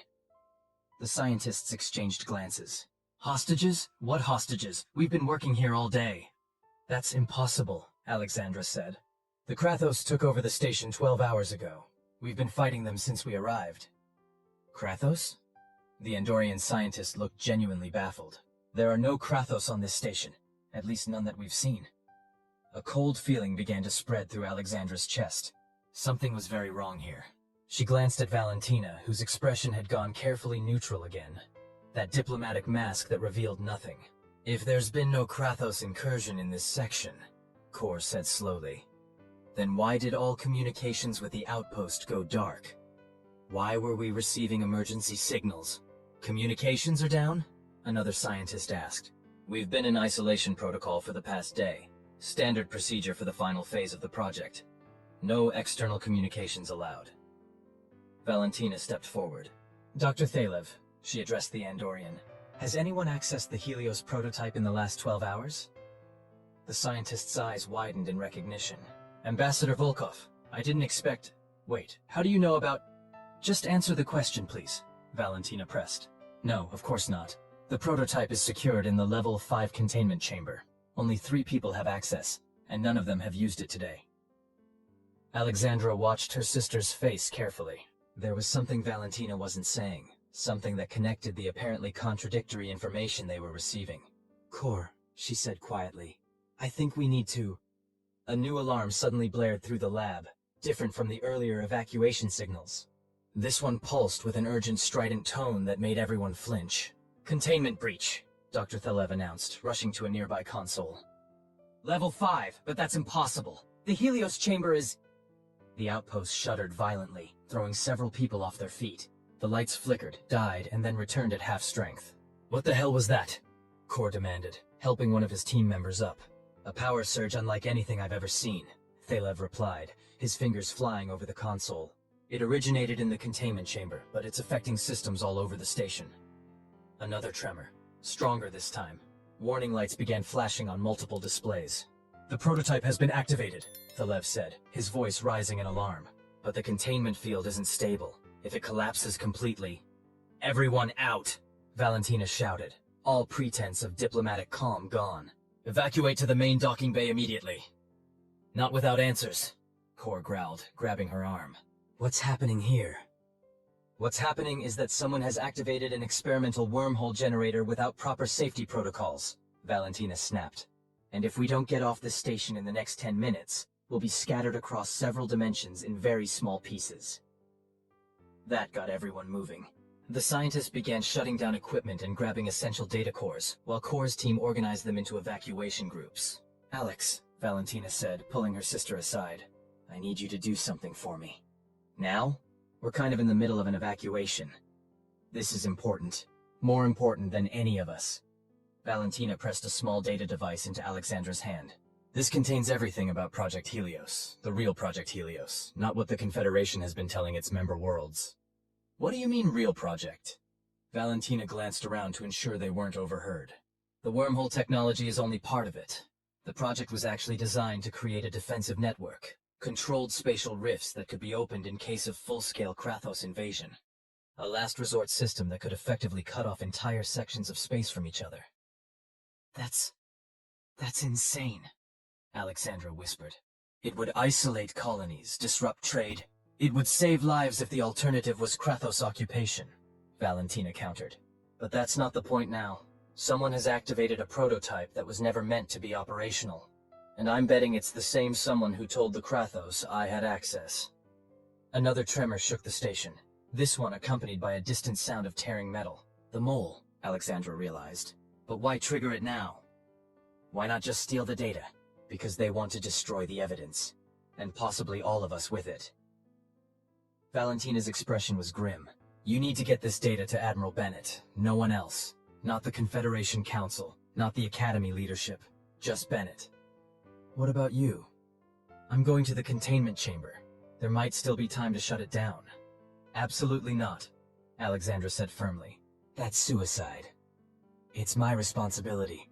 The scientists exchanged glances. Hostages? What hostages? We've been working here all day. That's impossible, Aleksandra said. The Krathos took over the station 12 hours ago. We've been fighting them since we arrived. Krathos? The Andorian scientist looked genuinely baffled. There are no Krathos on this station, at least none that we've seen. A cold feeling began to spread through Aleksandra's chest. Something was very wrong here. She glanced at Valentina, whose expression had gone carefully neutral again. That diplomatic mask that revealed nothing. If there's been no Krathos incursion in this section, Kor said slowly, then why did all communications with the outpost go dark? Why were we receiving emergency signals? Communications are down? Another scientist asked. We've been in isolation protocol for the past day. Standard procedure for the final phase of the project. No external communications allowed. Valentina stepped forward. Dr. Thalev, she addressed the Andorian, has anyone accessed the Helios prototype in the last 12 hours? The scientist's eyes widened in recognition. Ambassador Volkov, I didn't expect... Wait, how do you know about... Just answer the question, please, Valentina pressed. No, of course not. The prototype is secured in the Level 5 containment chamber. Only 3 people have access, and none of them have used it today. Aleksandra watched her sister's face carefully. There was something Valentina wasn't saying, something that connected the apparently contradictory information they were receiving. "Core," she said quietly, "I think we need to..." A new alarm suddenly blared through the lab, different from the earlier evacuation signals. This one pulsed with an urgent, strident tone that made everyone flinch. "Containment breach," Dr. Thelev announced, rushing to a nearby console. "Level 5, but that's impossible. The Helios chamber is..." The outpost shuddered violently, throwing several people off their feet. The lights flickered, died, and then returned at half strength. "What the hell was that?" Core demanded, helping one of his team members up. "A power surge unlike anything I've ever seen," Thelev replied, his fingers flying over the console. "It originated in the containment chamber, but it's affecting systems all over the station." Another tremor, stronger this time. Warning lights began flashing on multiple displays. "The prototype has been activated," Thelev said, his voice rising in alarm. "But the containment field isn't stable. If it collapses completely..." "Everyone out!" Valentina shouted, all pretense of diplomatic calm gone. "Evacuate to the main docking bay immediately." "Not without answers," Core growled, grabbing her arm. "What's happening here?" "What's happening is that someone has activated an experimental wormhole generator without proper safety protocols," Valentina snapped. "And if we don't get off this station in the next 10 minutes, we'll be scattered across several dimensions in very small pieces." That got everyone moving. The scientists began shutting down equipment and grabbing essential data cores, while Core's team organized them into evacuation groups. "Alex," Valentina said, pulling her sister aside, "I need you to do something for me." "Now? We're kind of in the middle of an evacuation." "This is important. More important than any of us." Valentina pressed a small data device into Aleksandra's hand. "This contains everything about Project Helios, the real Project Helios, not what the Confederation has been telling its member worlds." "What do you mean, real project?" Valentina glanced around to ensure they weren't overheard. "The wormhole technology is only part of it. The project was actually designed to create a defensive network, controlled spatial rifts that could be opened in case of full-scale Krathos invasion. A last resort system that could effectively cut off entire sections of space from each other." That's insane," Aleksandra whispered. "It would isolate colonies, disrupt trade. It would save lives if the alternative was Krathos occupation," Valentina countered. "But that's not the point now. Someone has activated a prototype that was never meant to be operational. And I'm betting it's the same someone who told the Krathos I had access." Another tremor shook the station, this one accompanied by a distant sound of tearing metal. "The mole," Aleksandra realized. "But why trigger it now? Why not just steal the data? Because they want to destroy the evidence. And possibly all of us with it." Valentina's expression was grim. "You need to get this data to Admiral Bennett, no one else. Not the Confederation Council, not the Academy leadership, just Bennett." "What about you?" "I'm going to the containment chamber. There might still be time to shut it down." "Absolutely not," Aleksandra said firmly. "That's suicide. It's my responsibility.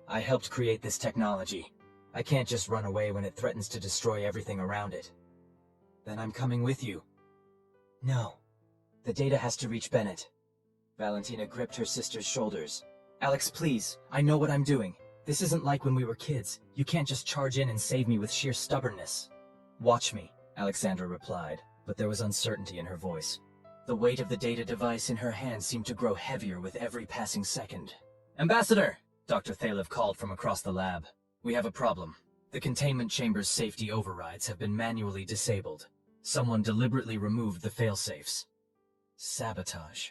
I helped create this technology. I can't just run away when it threatens to destroy everything around it." "Then I'm coming with you." "No. The data has to reach Bennett." Valentina gripped her sister's shoulders. "Alex, please. I know what I'm doing. This isn't like when we were kids. You can't just charge in and save me with sheer stubbornness." "Watch me," Aleksandra replied, but there was uncertainty in her voice. The weight of the data device in her hand seemed to grow heavier with every passing second. "Ambassador!" Dr. Thelev called from across the lab. "We have a problem. The containment chamber's safety overrides have been manually disabled. Someone deliberately removed the failsafes." "Sabotage,"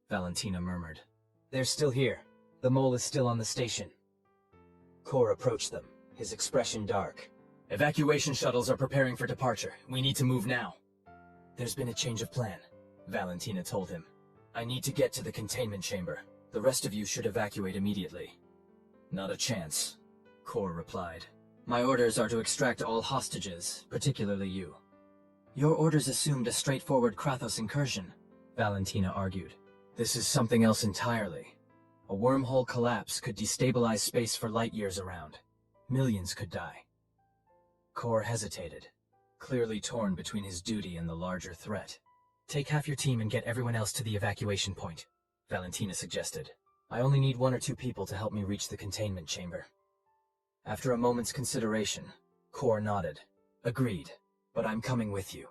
Valentina murmured. "They're still here. The mole is still on the station." Core approached them, his expression dark. "Evacuation shuttles are preparing for departure. We need to move now." "There's been a change of plan," Valentina told him. "I need to get to the containment chamber. The rest of you should evacuate immediately." "Not a chance," Core replied. "My orders are to extract all hostages, particularly you." "Your orders assumed a straightforward Krathos incursion," Valentina argued. "This is something else entirely. A wormhole collapse could destabilize space for light years around. Millions could die." Core hesitated, clearly torn between his duty and the larger threat. "Take half your team and get everyone else to the evacuation point," Valentina suggested. I only need 1 or 2 people to help me reach the containment chamber. After a moment's consideration, Kor nodded. Agreed, but I'm coming with you.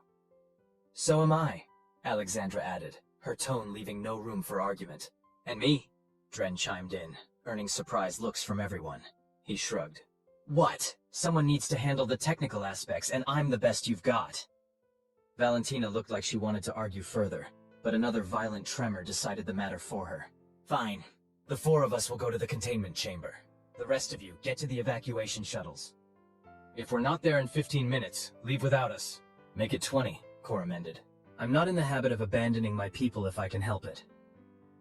So am I, Aleksandra added, her tone leaving no room for argument. And me? Dren chimed in, earning surprised looks from everyone. He shrugged. What? Someone needs to handle the technical aspects, and I'm the best you've got. Valentina looked like she wanted to argue further, but another violent tremor decided the matter for her. Fine. The 4 of us will go to the containment chamber. The rest of you, get to the evacuation shuttles. If we're not there in 15 minutes, leave without us. Make it 20, Kor amended. I'm not in the habit of abandoning my people if I can help it.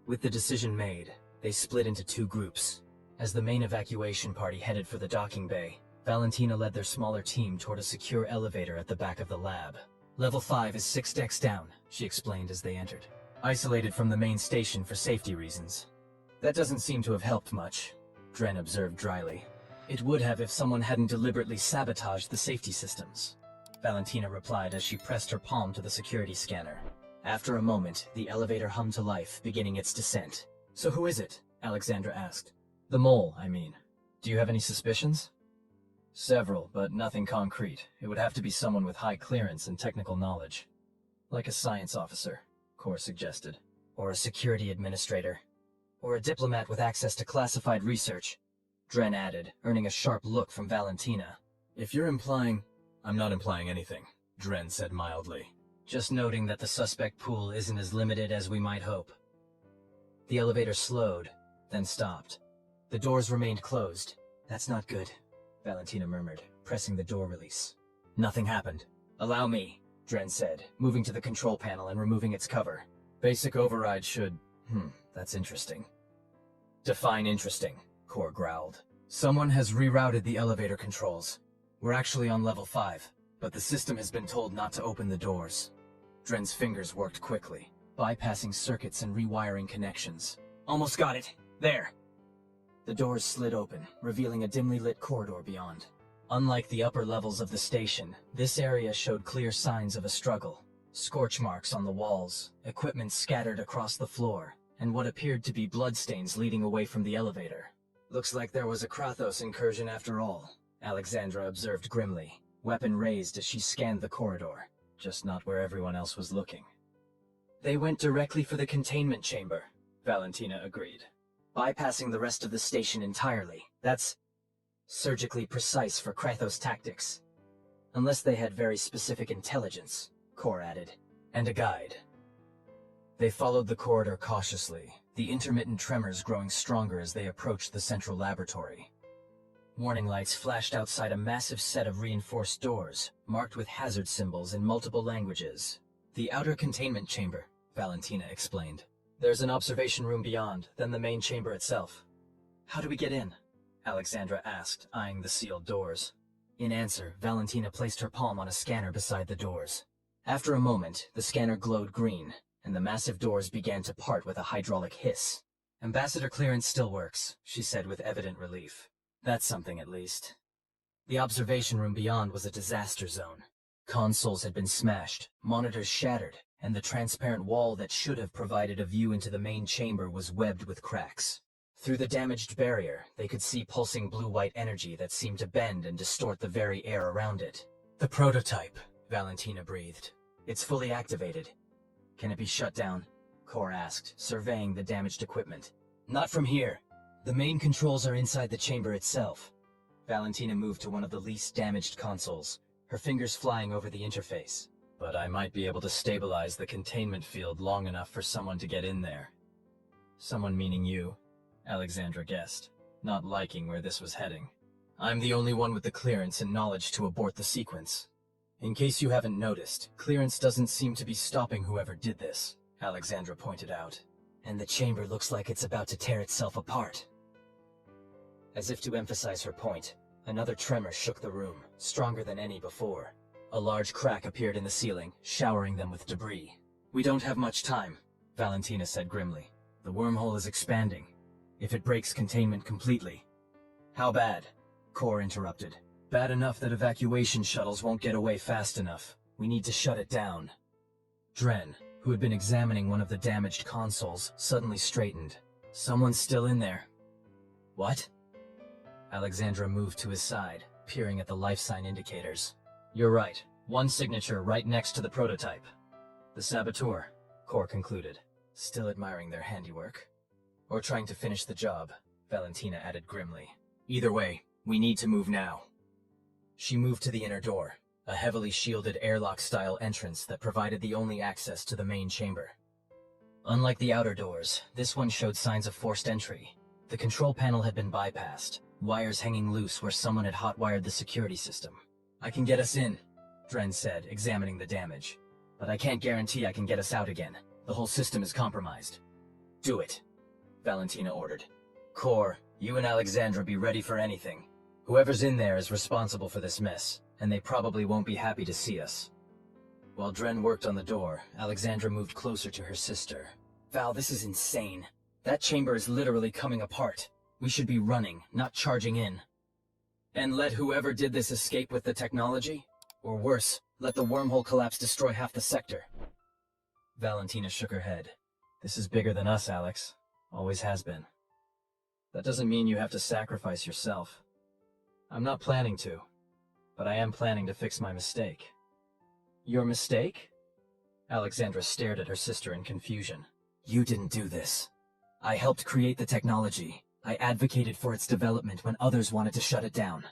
With the decision made, they split into 2 groups. As the main evacuation party headed for the docking bay, Valentina led their smaller team toward a secure elevator at the back of the lab. Level 5 is 6 decks down, she explained as they entered. Isolated from the main station for safety reasons. That doesn't seem to have helped much, Dren observed dryly. It would have if someone hadn't deliberately sabotaged the safety systems, Valentina replied as she pressed her palm to the security scanner. After a moment, the elevator hummed to life, beginning its descent. So who is it? Aleksandra asked. The mole, I mean. Do you have any suspicions? Several, but nothing concrete. It would have to be someone with high clearance and technical knowledge. Like a science officer, Kor suggested. Or a security administrator. Or a diplomat with access to classified research, Dren added, earning a sharp look from Valentina. If you're implying... I'm not implying anything, Dren said mildly. Just noting that the suspect pool isn't as limited as we might hope. The elevator slowed, then stopped. The doors remained closed. That's not good, Valentina murmured, pressing the door release. Nothing happened. Allow me, Dren said, moving to the control panel and removing its cover. Basic override should... that's interesting. Define interesting, Kor growled. Someone has rerouted the elevator controls. We're actually on level 5, but the system has been told not to open the doors. Dren's fingers worked quickly, bypassing circuits and rewiring connections. Almost got it. There. The doors slid open, revealing a dimly lit corridor beyond. Unlike the upper levels of the station, this area showed clear signs of a struggle. Scorch marks on the walls, equipment scattered across the floor, and what appeared to be bloodstains leading away from the elevator. Looks like there was a Krathos incursion after all, Aleksandra observed grimly, weapon raised as she scanned the corridor, just not where everyone else was looking. They went directly for the containment chamber, Valentina agreed. Bypassing the rest of the station entirely. That's surgically precise for Krathos tactics. Unless they had very specific intelligence, Kor added, and a guide. They followed the corridor cautiously, the intermittent tremors growing stronger as they approached the central laboratory. Warning lights flashed outside a massive set of reinforced doors, marked with hazard symbols in multiple languages. The outer containment chamber, Valentina explained. There's an observation room beyond, then the main chamber itself. How do we get in? Aleksandra asked, eyeing the sealed doors. In answer, Valentina placed her palm on a scanner beside the doors. After a moment, the scanner glowed green, and the massive doors began to part with a hydraulic hiss. Ambassador clearance still works, she said with evident relief. That's something at least. The observation room beyond was a disaster zone. Consoles had been smashed, monitors shattered, and the transparent wall that should have provided a view into the main chamber was webbed with cracks. Through the damaged barrier, they could see pulsing blue-white energy that seemed to bend and distort the very air around it. The prototype, Valentina breathed. It's fully activated. Can it be shut down? Kor asked, surveying the damaged equipment. Not from here. The main controls are inside the chamber itself. Valentina moved to one of the least damaged consoles, her fingers flying over the interface. But I might be able to stabilize the containment field long enough for someone to get in there. Someone meaning you, Aleksandra guessed, not liking where this was heading. I'm the only one with the clearance and knowledge to abort the sequence. In case you haven't noticed, clearance doesn't seem to be stopping whoever did this, Aleksandra pointed out. And the chamber looks like it's about to tear itself apart. As if to emphasize her point, another tremor shook the room, stronger than any before. A large crack appeared in the ceiling, showering them with debris. We don't have much time, Valentina said grimly. The wormhole is expanding. If it breaks containment completely. How bad? Kor interrupted. Bad enough that evacuation shuttles won't get away fast enough. We need to shut it down. Dren, who had been examining one of the damaged consoles, suddenly straightened. Someone's still in there. What? Aleksandra moved to his side, peering at the life sign indicators. You're right. One signature right next to the prototype. The saboteur, Core concluded, still admiring their handiwork. Or trying to finish the job, Valentina added grimly. Either way, we need to move now. She moved to the inner door, a heavily shielded airlock-style entrance that provided the only access to the main chamber. Unlike the outer doors, this one showed signs of forced entry. The control panel had been bypassed, wires hanging loose where someone had hot-wired the security system. I can get us in, Dren said, examining the damage. But I can't guarantee I can get us out again. The whole system is compromised. Do it, Valentina ordered. Core, you and Aleksandra be ready for anything. Whoever's in there is responsible for this mess, and they probably won't be happy to see us. While Dren worked on the door, Aleksandra moved closer to her sister. Val, this is insane. That chamber is literally coming apart. We should be running, not charging in. And let whoever did this escape with the technology? Or worse, let the wormhole collapse destroy half the sector. Valentina shook her head. This is bigger than us, Alex. Always has been. That doesn't mean you have to sacrifice yourself. I'm not planning to, but I am planning to fix my mistake. Your mistake? Aleksandra stared at her sister in confusion. You didn't do this. I helped create the technology. I advocated for its development when others wanted to shut it down.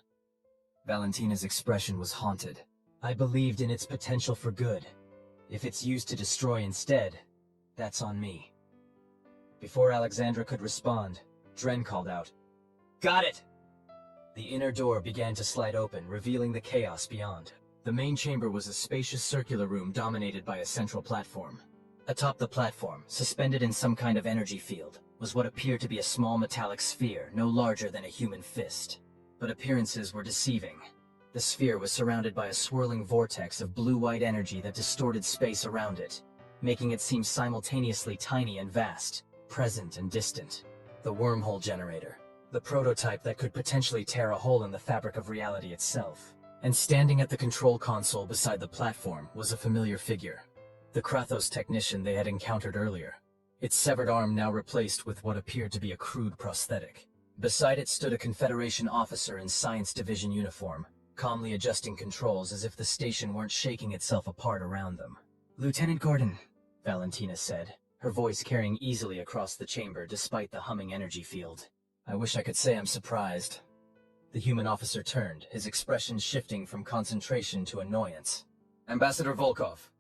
Valentina's expression was haunted. I believed in its potential for good. If it's used to destroy instead, that's on me. Before Aleksandra could respond, Dren called out, Got it! The inner door began to slide open, revealing the chaos beyond. The main chamber was a spacious circular room dominated by a central platform. Atop the platform, suspended in some kind of energy field, was what appeared to be a small metallic sphere no larger than a human fist. But appearances were deceiving. The sphere was surrounded by a swirling vortex of blue-white energy that distorted space around it, making it seem simultaneously tiny and vast, present and distant. The wormhole generator, the prototype that could potentially tear a hole in the fabric of reality itself. And standing at the control console beside the platform was a familiar figure. The Krathos technician they had encountered earlier, its severed arm now replaced with what appeared to be a crude prosthetic. Beside it stood a Confederation officer in Science Division uniform, calmly adjusting controls as if the station weren't shaking itself apart around them. Lieutenant Gordon, Valentina said, her voice carrying easily across the chamber despite the humming energy field. I wish I could say I'm surprised. The human officer turned, his expression shifting from concentration to annoyance. Ambassador Volkov.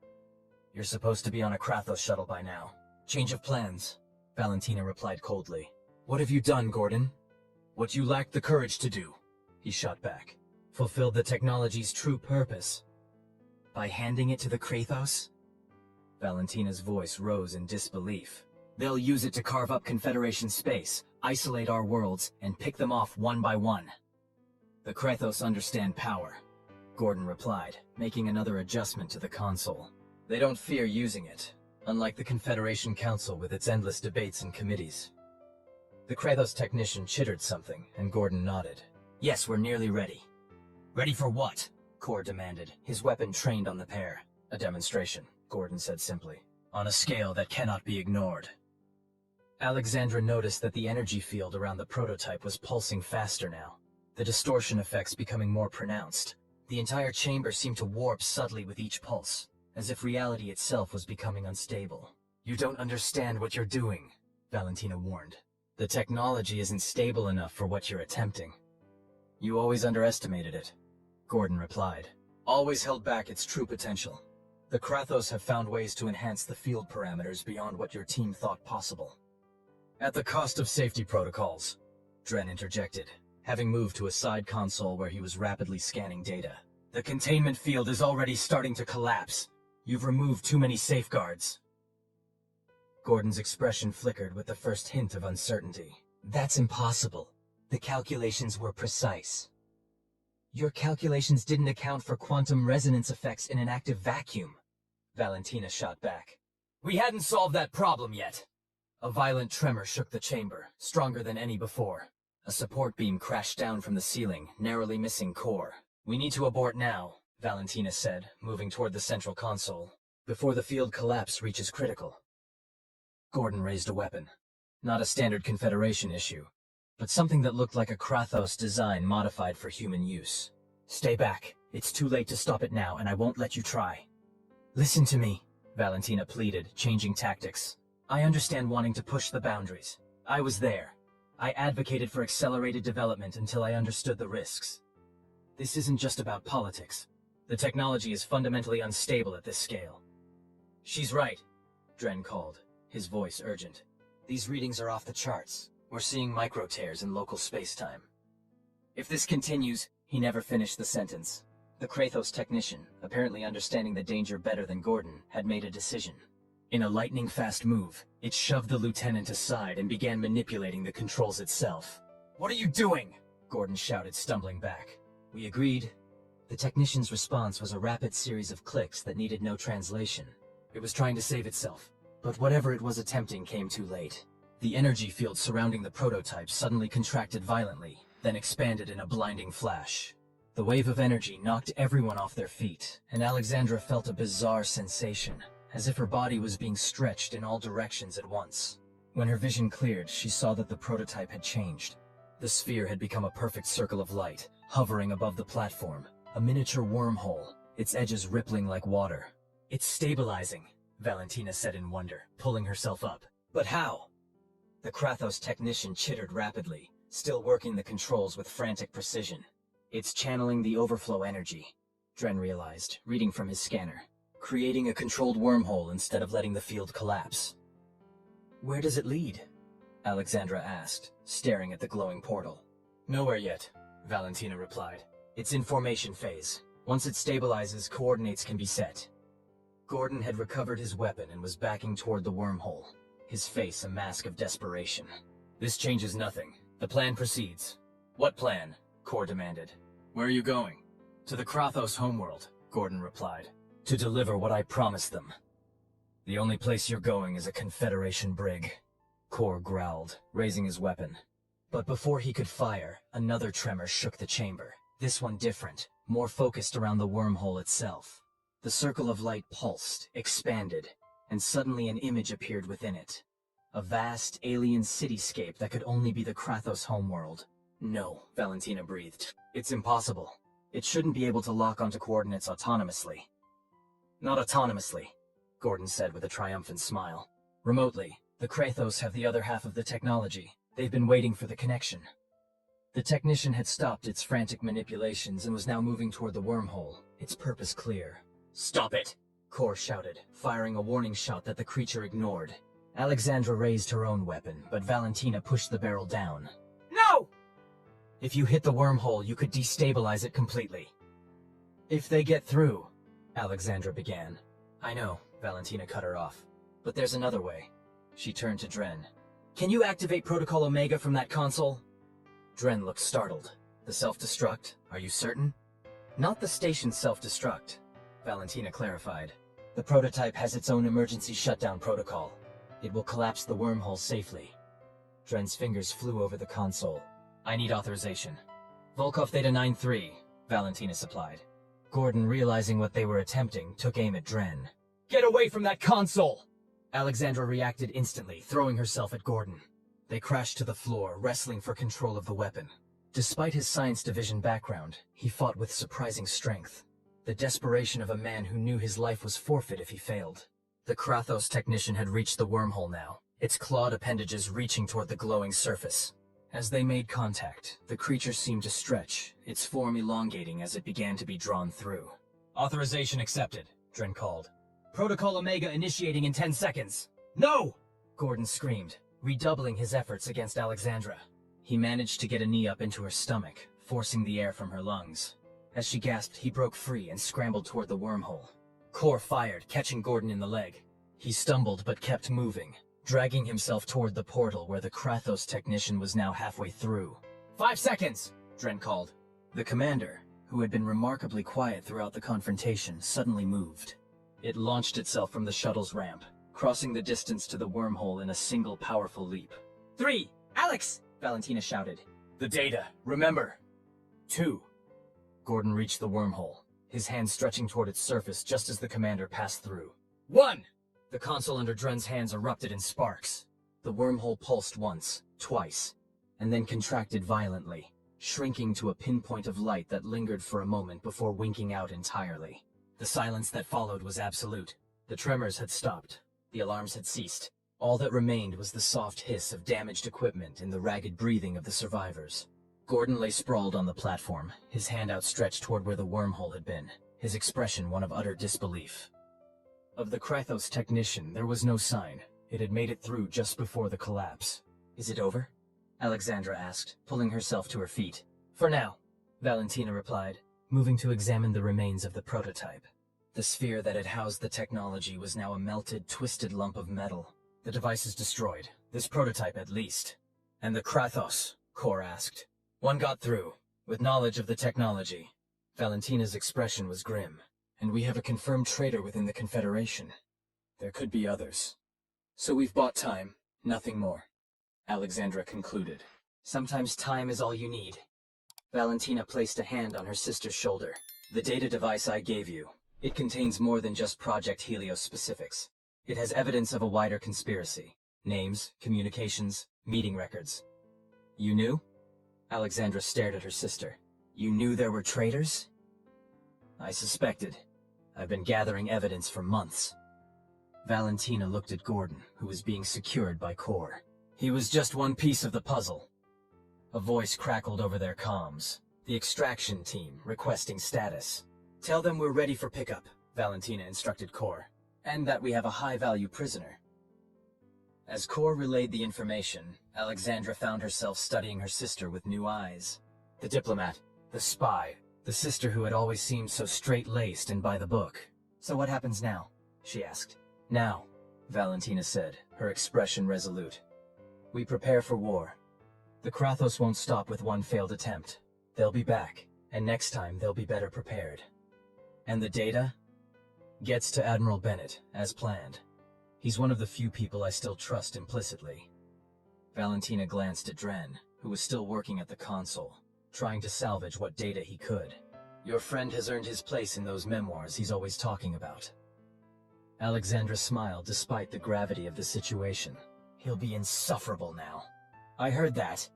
You're supposed to be on a Krathos shuttle by now. Change of plans, Valentina replied coldly. What have you done, Gordon? What you lacked the courage to do, he shot back. Fulfilled the technology's true purpose. By handing it to the Krathos? Valentina's voice rose in disbelief. They'll use it to carve up Confederation space, isolate our worlds, and pick them off one by one. The Krathos understand power, Gordon replied, making another adjustment to the console. They don't fear using it, unlike the Confederation Council with its endless debates and committees. The Krathos technician chittered something, and Gordon nodded. Yes, we're nearly ready. Ready for what? Core demanded, his weapon trained on the pair. A demonstration, Gordon said simply, on a scale that cannot be ignored. Aleksandra noticed that the energy field around the prototype was pulsing faster now, the distortion effects becoming more pronounced. The entire chamber seemed to warp subtly with each pulse, as if reality itself was becoming unstable. You don't understand what you're doing, Valentina warned. The technology isn't stable enough for what you're attempting. You always underestimated it, Gordon replied. Always held back its true potential. The Krathos have found ways to enhance the field parameters beyond what your team thought possible. At the cost of safety protocols, Dren interjected, having moved to a side console where he was rapidly scanning data. The containment field is already starting to collapse. You've removed too many safeguards. Gordon's expression flickered with the first hint of uncertainty. That's impossible. The calculations were precise. Your calculations didn't account for quantum resonance effects in an active vacuum, Valentina shot back. We hadn't solved that problem yet. A violent tremor shook the chamber, stronger than any before. A support beam crashed down from the ceiling, narrowly missing Core. We need to abort now, Valentina said, moving toward the central console, before the field collapse reaches critical. Gordon raised a weapon. Not a standard Confederation issue, but something that looked like a Krathos design modified for human use. Stay back. It's too late to stop it now, and I won't let you try. Listen to me, Valentina pleaded, changing tactics. I understand wanting to push the boundaries. I was there. I advocated for accelerated development until I understood the risks. This isn't just about politics. The technology is fundamentally unstable at this scale. She's right, Dren called, his voice urgent. These readings are off the charts. We're seeing micro-tears in local space-time. If this continues, he never finished the sentence. The Krathos technician, apparently understanding the danger better than Gordon, had made a decision. In a lightning-fast move, it shoved the lieutenant aside and began manipulating the controls itself. "What are you doing?" Gordon shouted, stumbling back. We agreed. The technician's response was a rapid series of clicks that needed no translation. It was trying to save itself, but whatever it was attempting came too late. The energy field surrounding the prototype suddenly contracted violently, then expanded in a blinding flash. The wave of energy knocked everyone off their feet, and Aleksandra felt a bizarre sensation, as if her body was being stretched in all directions at once. When her vision cleared, she saw that the prototype had changed. The sphere had become a perfect circle of light, hovering above the platform, a miniature wormhole, its edges rippling like water. "It's stabilizing," Valentina said in wonder, pulling herself up. "But how?" The Krathos technician chittered rapidly, still working the controls with frantic precision. "It's channeling the overflow energy," Dren realized, reading from his scanner, "creating a controlled wormhole instead of letting the field collapse." "Where does it lead?" Aleksandra asked, staring at the glowing portal. "Nowhere yet," Valentina replied. "It's in formation phase. Once it stabilizes, coordinates can be set." Gordon had recovered his weapon and was backing toward the wormhole, his face a mask of desperation. "This changes nothing. The plan proceeds." "What plan?" Kor demanded. "Where are you going?" "To the Krathos homeworld," Gordon replied. "To deliver what I promised them." "The only place you're going is a Confederation brig," Kor growled, raising his weapon. But before he could fire, another tremor shook the chamber. This one different, more focused around the wormhole itself. The circle of light pulsed, expanded, and suddenly an image appeared within it. A vast, alien cityscape that could only be the Krathos homeworld. "No," Valentina breathed. "It's impossible. It shouldn't be able to lock onto coordinates autonomously." "Not autonomously," Gordon said with a triumphant smile. "Remotely. The Krathos have the other half of the technology. They've been waiting for the connection." The technician had stopped its frantic manipulations and was now moving toward the wormhole, its purpose clear. "Stop it!" Kor shouted, firing a warning shot that the creature ignored. Aleksandra raised her own weapon, but Valentina pushed the barrel down. "No!" "If you hit the wormhole, you could destabilize it completely." "If they get through," Aleksandra began. "I know," Valentina cut her off. "But there's another way." She turned to Dren. "Can you activate Protocol Omega from that console?" Dren looked startled. "The self-destruct? Are you certain?" "Not the station's self-destruct," Valentina clarified. "The prototype has its own emergency shutdown protocol. It will collapse the wormhole safely." Dren's fingers flew over the console. "I need authorization." "Volkov Theta 9-3, Valentina supplied. Gordon, realizing what they were attempting, took aim at Dren. "Get away from that console!" Aleksandra reacted instantly, throwing herself at Gordon. They crashed to the floor, wrestling for control of the weapon. Despite his science division background, he fought with surprising strength. The desperation of a man who knew his life was forfeit if he failed. The Krathos technician had reached the wormhole now, its clawed appendages reaching toward the glowing surface. As they made contact, the creature seemed to stretch, its form elongating as it began to be drawn through. "Authorization accepted," Dren called. "Protocol Omega initiating in 10 seconds. "No!" Gordon screamed, redoubling his efforts against Aleksandra. He managed to get a knee up into her stomach, forcing the air from her lungs. As she gasped, he broke free and scrambled toward the wormhole. Kor fired, catching Gordon in the leg. He stumbled but kept moving, dragging himself toward the portal where the Krathos technician was now halfway through. 5 seconds, Dren called. The commander, who had been remarkably quiet throughout the confrontation, suddenly moved. It launched itself from the shuttle's ramp, crossing the distance to the wormhole in a single powerful leap. 3! Alex! Valentina shouted. The data, remember! 2. Gordon reached the wormhole, his hand stretching toward its surface just as the commander passed through. 1! The console under Dren's hands erupted in sparks. The wormhole pulsed once, twice, and then contracted violently, shrinking to a pinpoint of light that lingered for a moment before winking out entirely. The silence that followed was absolute. The tremors had stopped. The alarms had ceased. All that remained was the soft hiss of damaged equipment and the ragged breathing of the survivors. Gordon lay sprawled on the platform, his hand outstretched toward where the wormhole had been, his expression one of utter disbelief. Of the Krathos technician, there was no sign. It had made it through just before the collapse. "Is it over?" Aleksandra asked, pulling herself to her feet. "For now," Valentina replied, moving to examine the remains of the prototype. The sphere that had housed the technology was now a melted, twisted lump of metal. "The device is destroyed. This prototype, at least." "And the Krathos?" Kor asked. "One got through, with knowledge of the technology." Valentina's expression was grim. "And we have a confirmed traitor within the Confederation. There could be others. So we've bought time, nothing more," Aleksandra concluded. "Sometimes time is all you need." Valentina placed a hand on her sister's shoulder. "The data device I gave you. It contains more than just Project Helios specifics. It has evidence of a wider conspiracy. Names, communications, meeting records." "You knew?" Aleksandra stared at her sister. "You knew there were traitors?" "I suspected. I've been gathering evidence for months." Valentina looked at Gordon, who was being secured by Kor. "He was just one piece of the puzzle." A voice crackled over their comms. The extraction team, requesting status. "Tell them we're ready for pickup," Valentina instructed Kor, "and that we have a high-value prisoner." As Kor relayed the information, Aleksandra found herself studying her sister with new eyes. The diplomat, the spy, the sister who had always seemed so straight-laced and by the book. "So what happens now?" she asked. "Now," Valentina said, her expression resolute. "We prepare for war. The Krathos won't stop with one failed attempt. They'll be back, and next time they'll be better prepared. And the data? Gets to Admiral Bennett, as planned. He's one of the few people I still trust implicitly." Valentina glanced at Dren, who was still working at the console, trying to salvage what data he could. "Your friend has earned his place in those memoirs he's always talking about." Aleksandra smiled despite the gravity of the situation. "He'll be insufferable now." "I heard that,"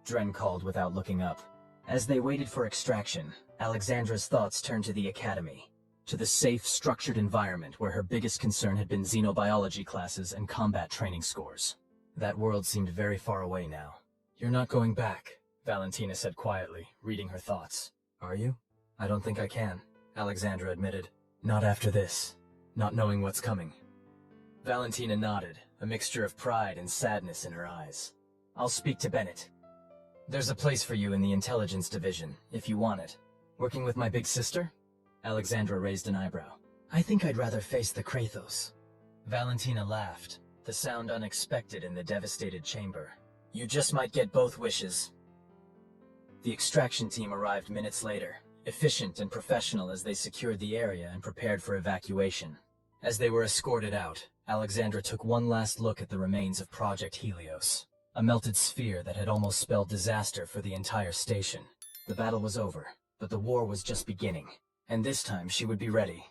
Dren called without looking up. As they waited for extraction, Aleksandra's thoughts turned to the academy, to the safe, structured environment where her biggest concern had been xenobiology classes and combat training scores. That world seemed very far away now. "You're not going back," Valentina said quietly, reading her thoughts. "Are you?" "I don't think I can," Aleksandra admitted. "Not after this. Not knowing what's coming." Valentina nodded, a mixture of pride and sadness in her eyes. "I'll speak to Bennett. There's a place for you in the intelligence division, if you want it." "Working with my big sister?" Aleksandra raised an eyebrow. "I think I'd rather face the Krathos." Valentina laughed, the sound unexpected in the devastated chamber. "You just might get both wishes." The extraction team arrived minutes later, efficient and professional as they secured the area and prepared for evacuation. As they were escorted out, Aleksandra took one last look at the remains of Project Helios, a melted sphere that had almost spelled disaster for the entire station. The battle was over, but the war was just beginning, and this time she would be ready.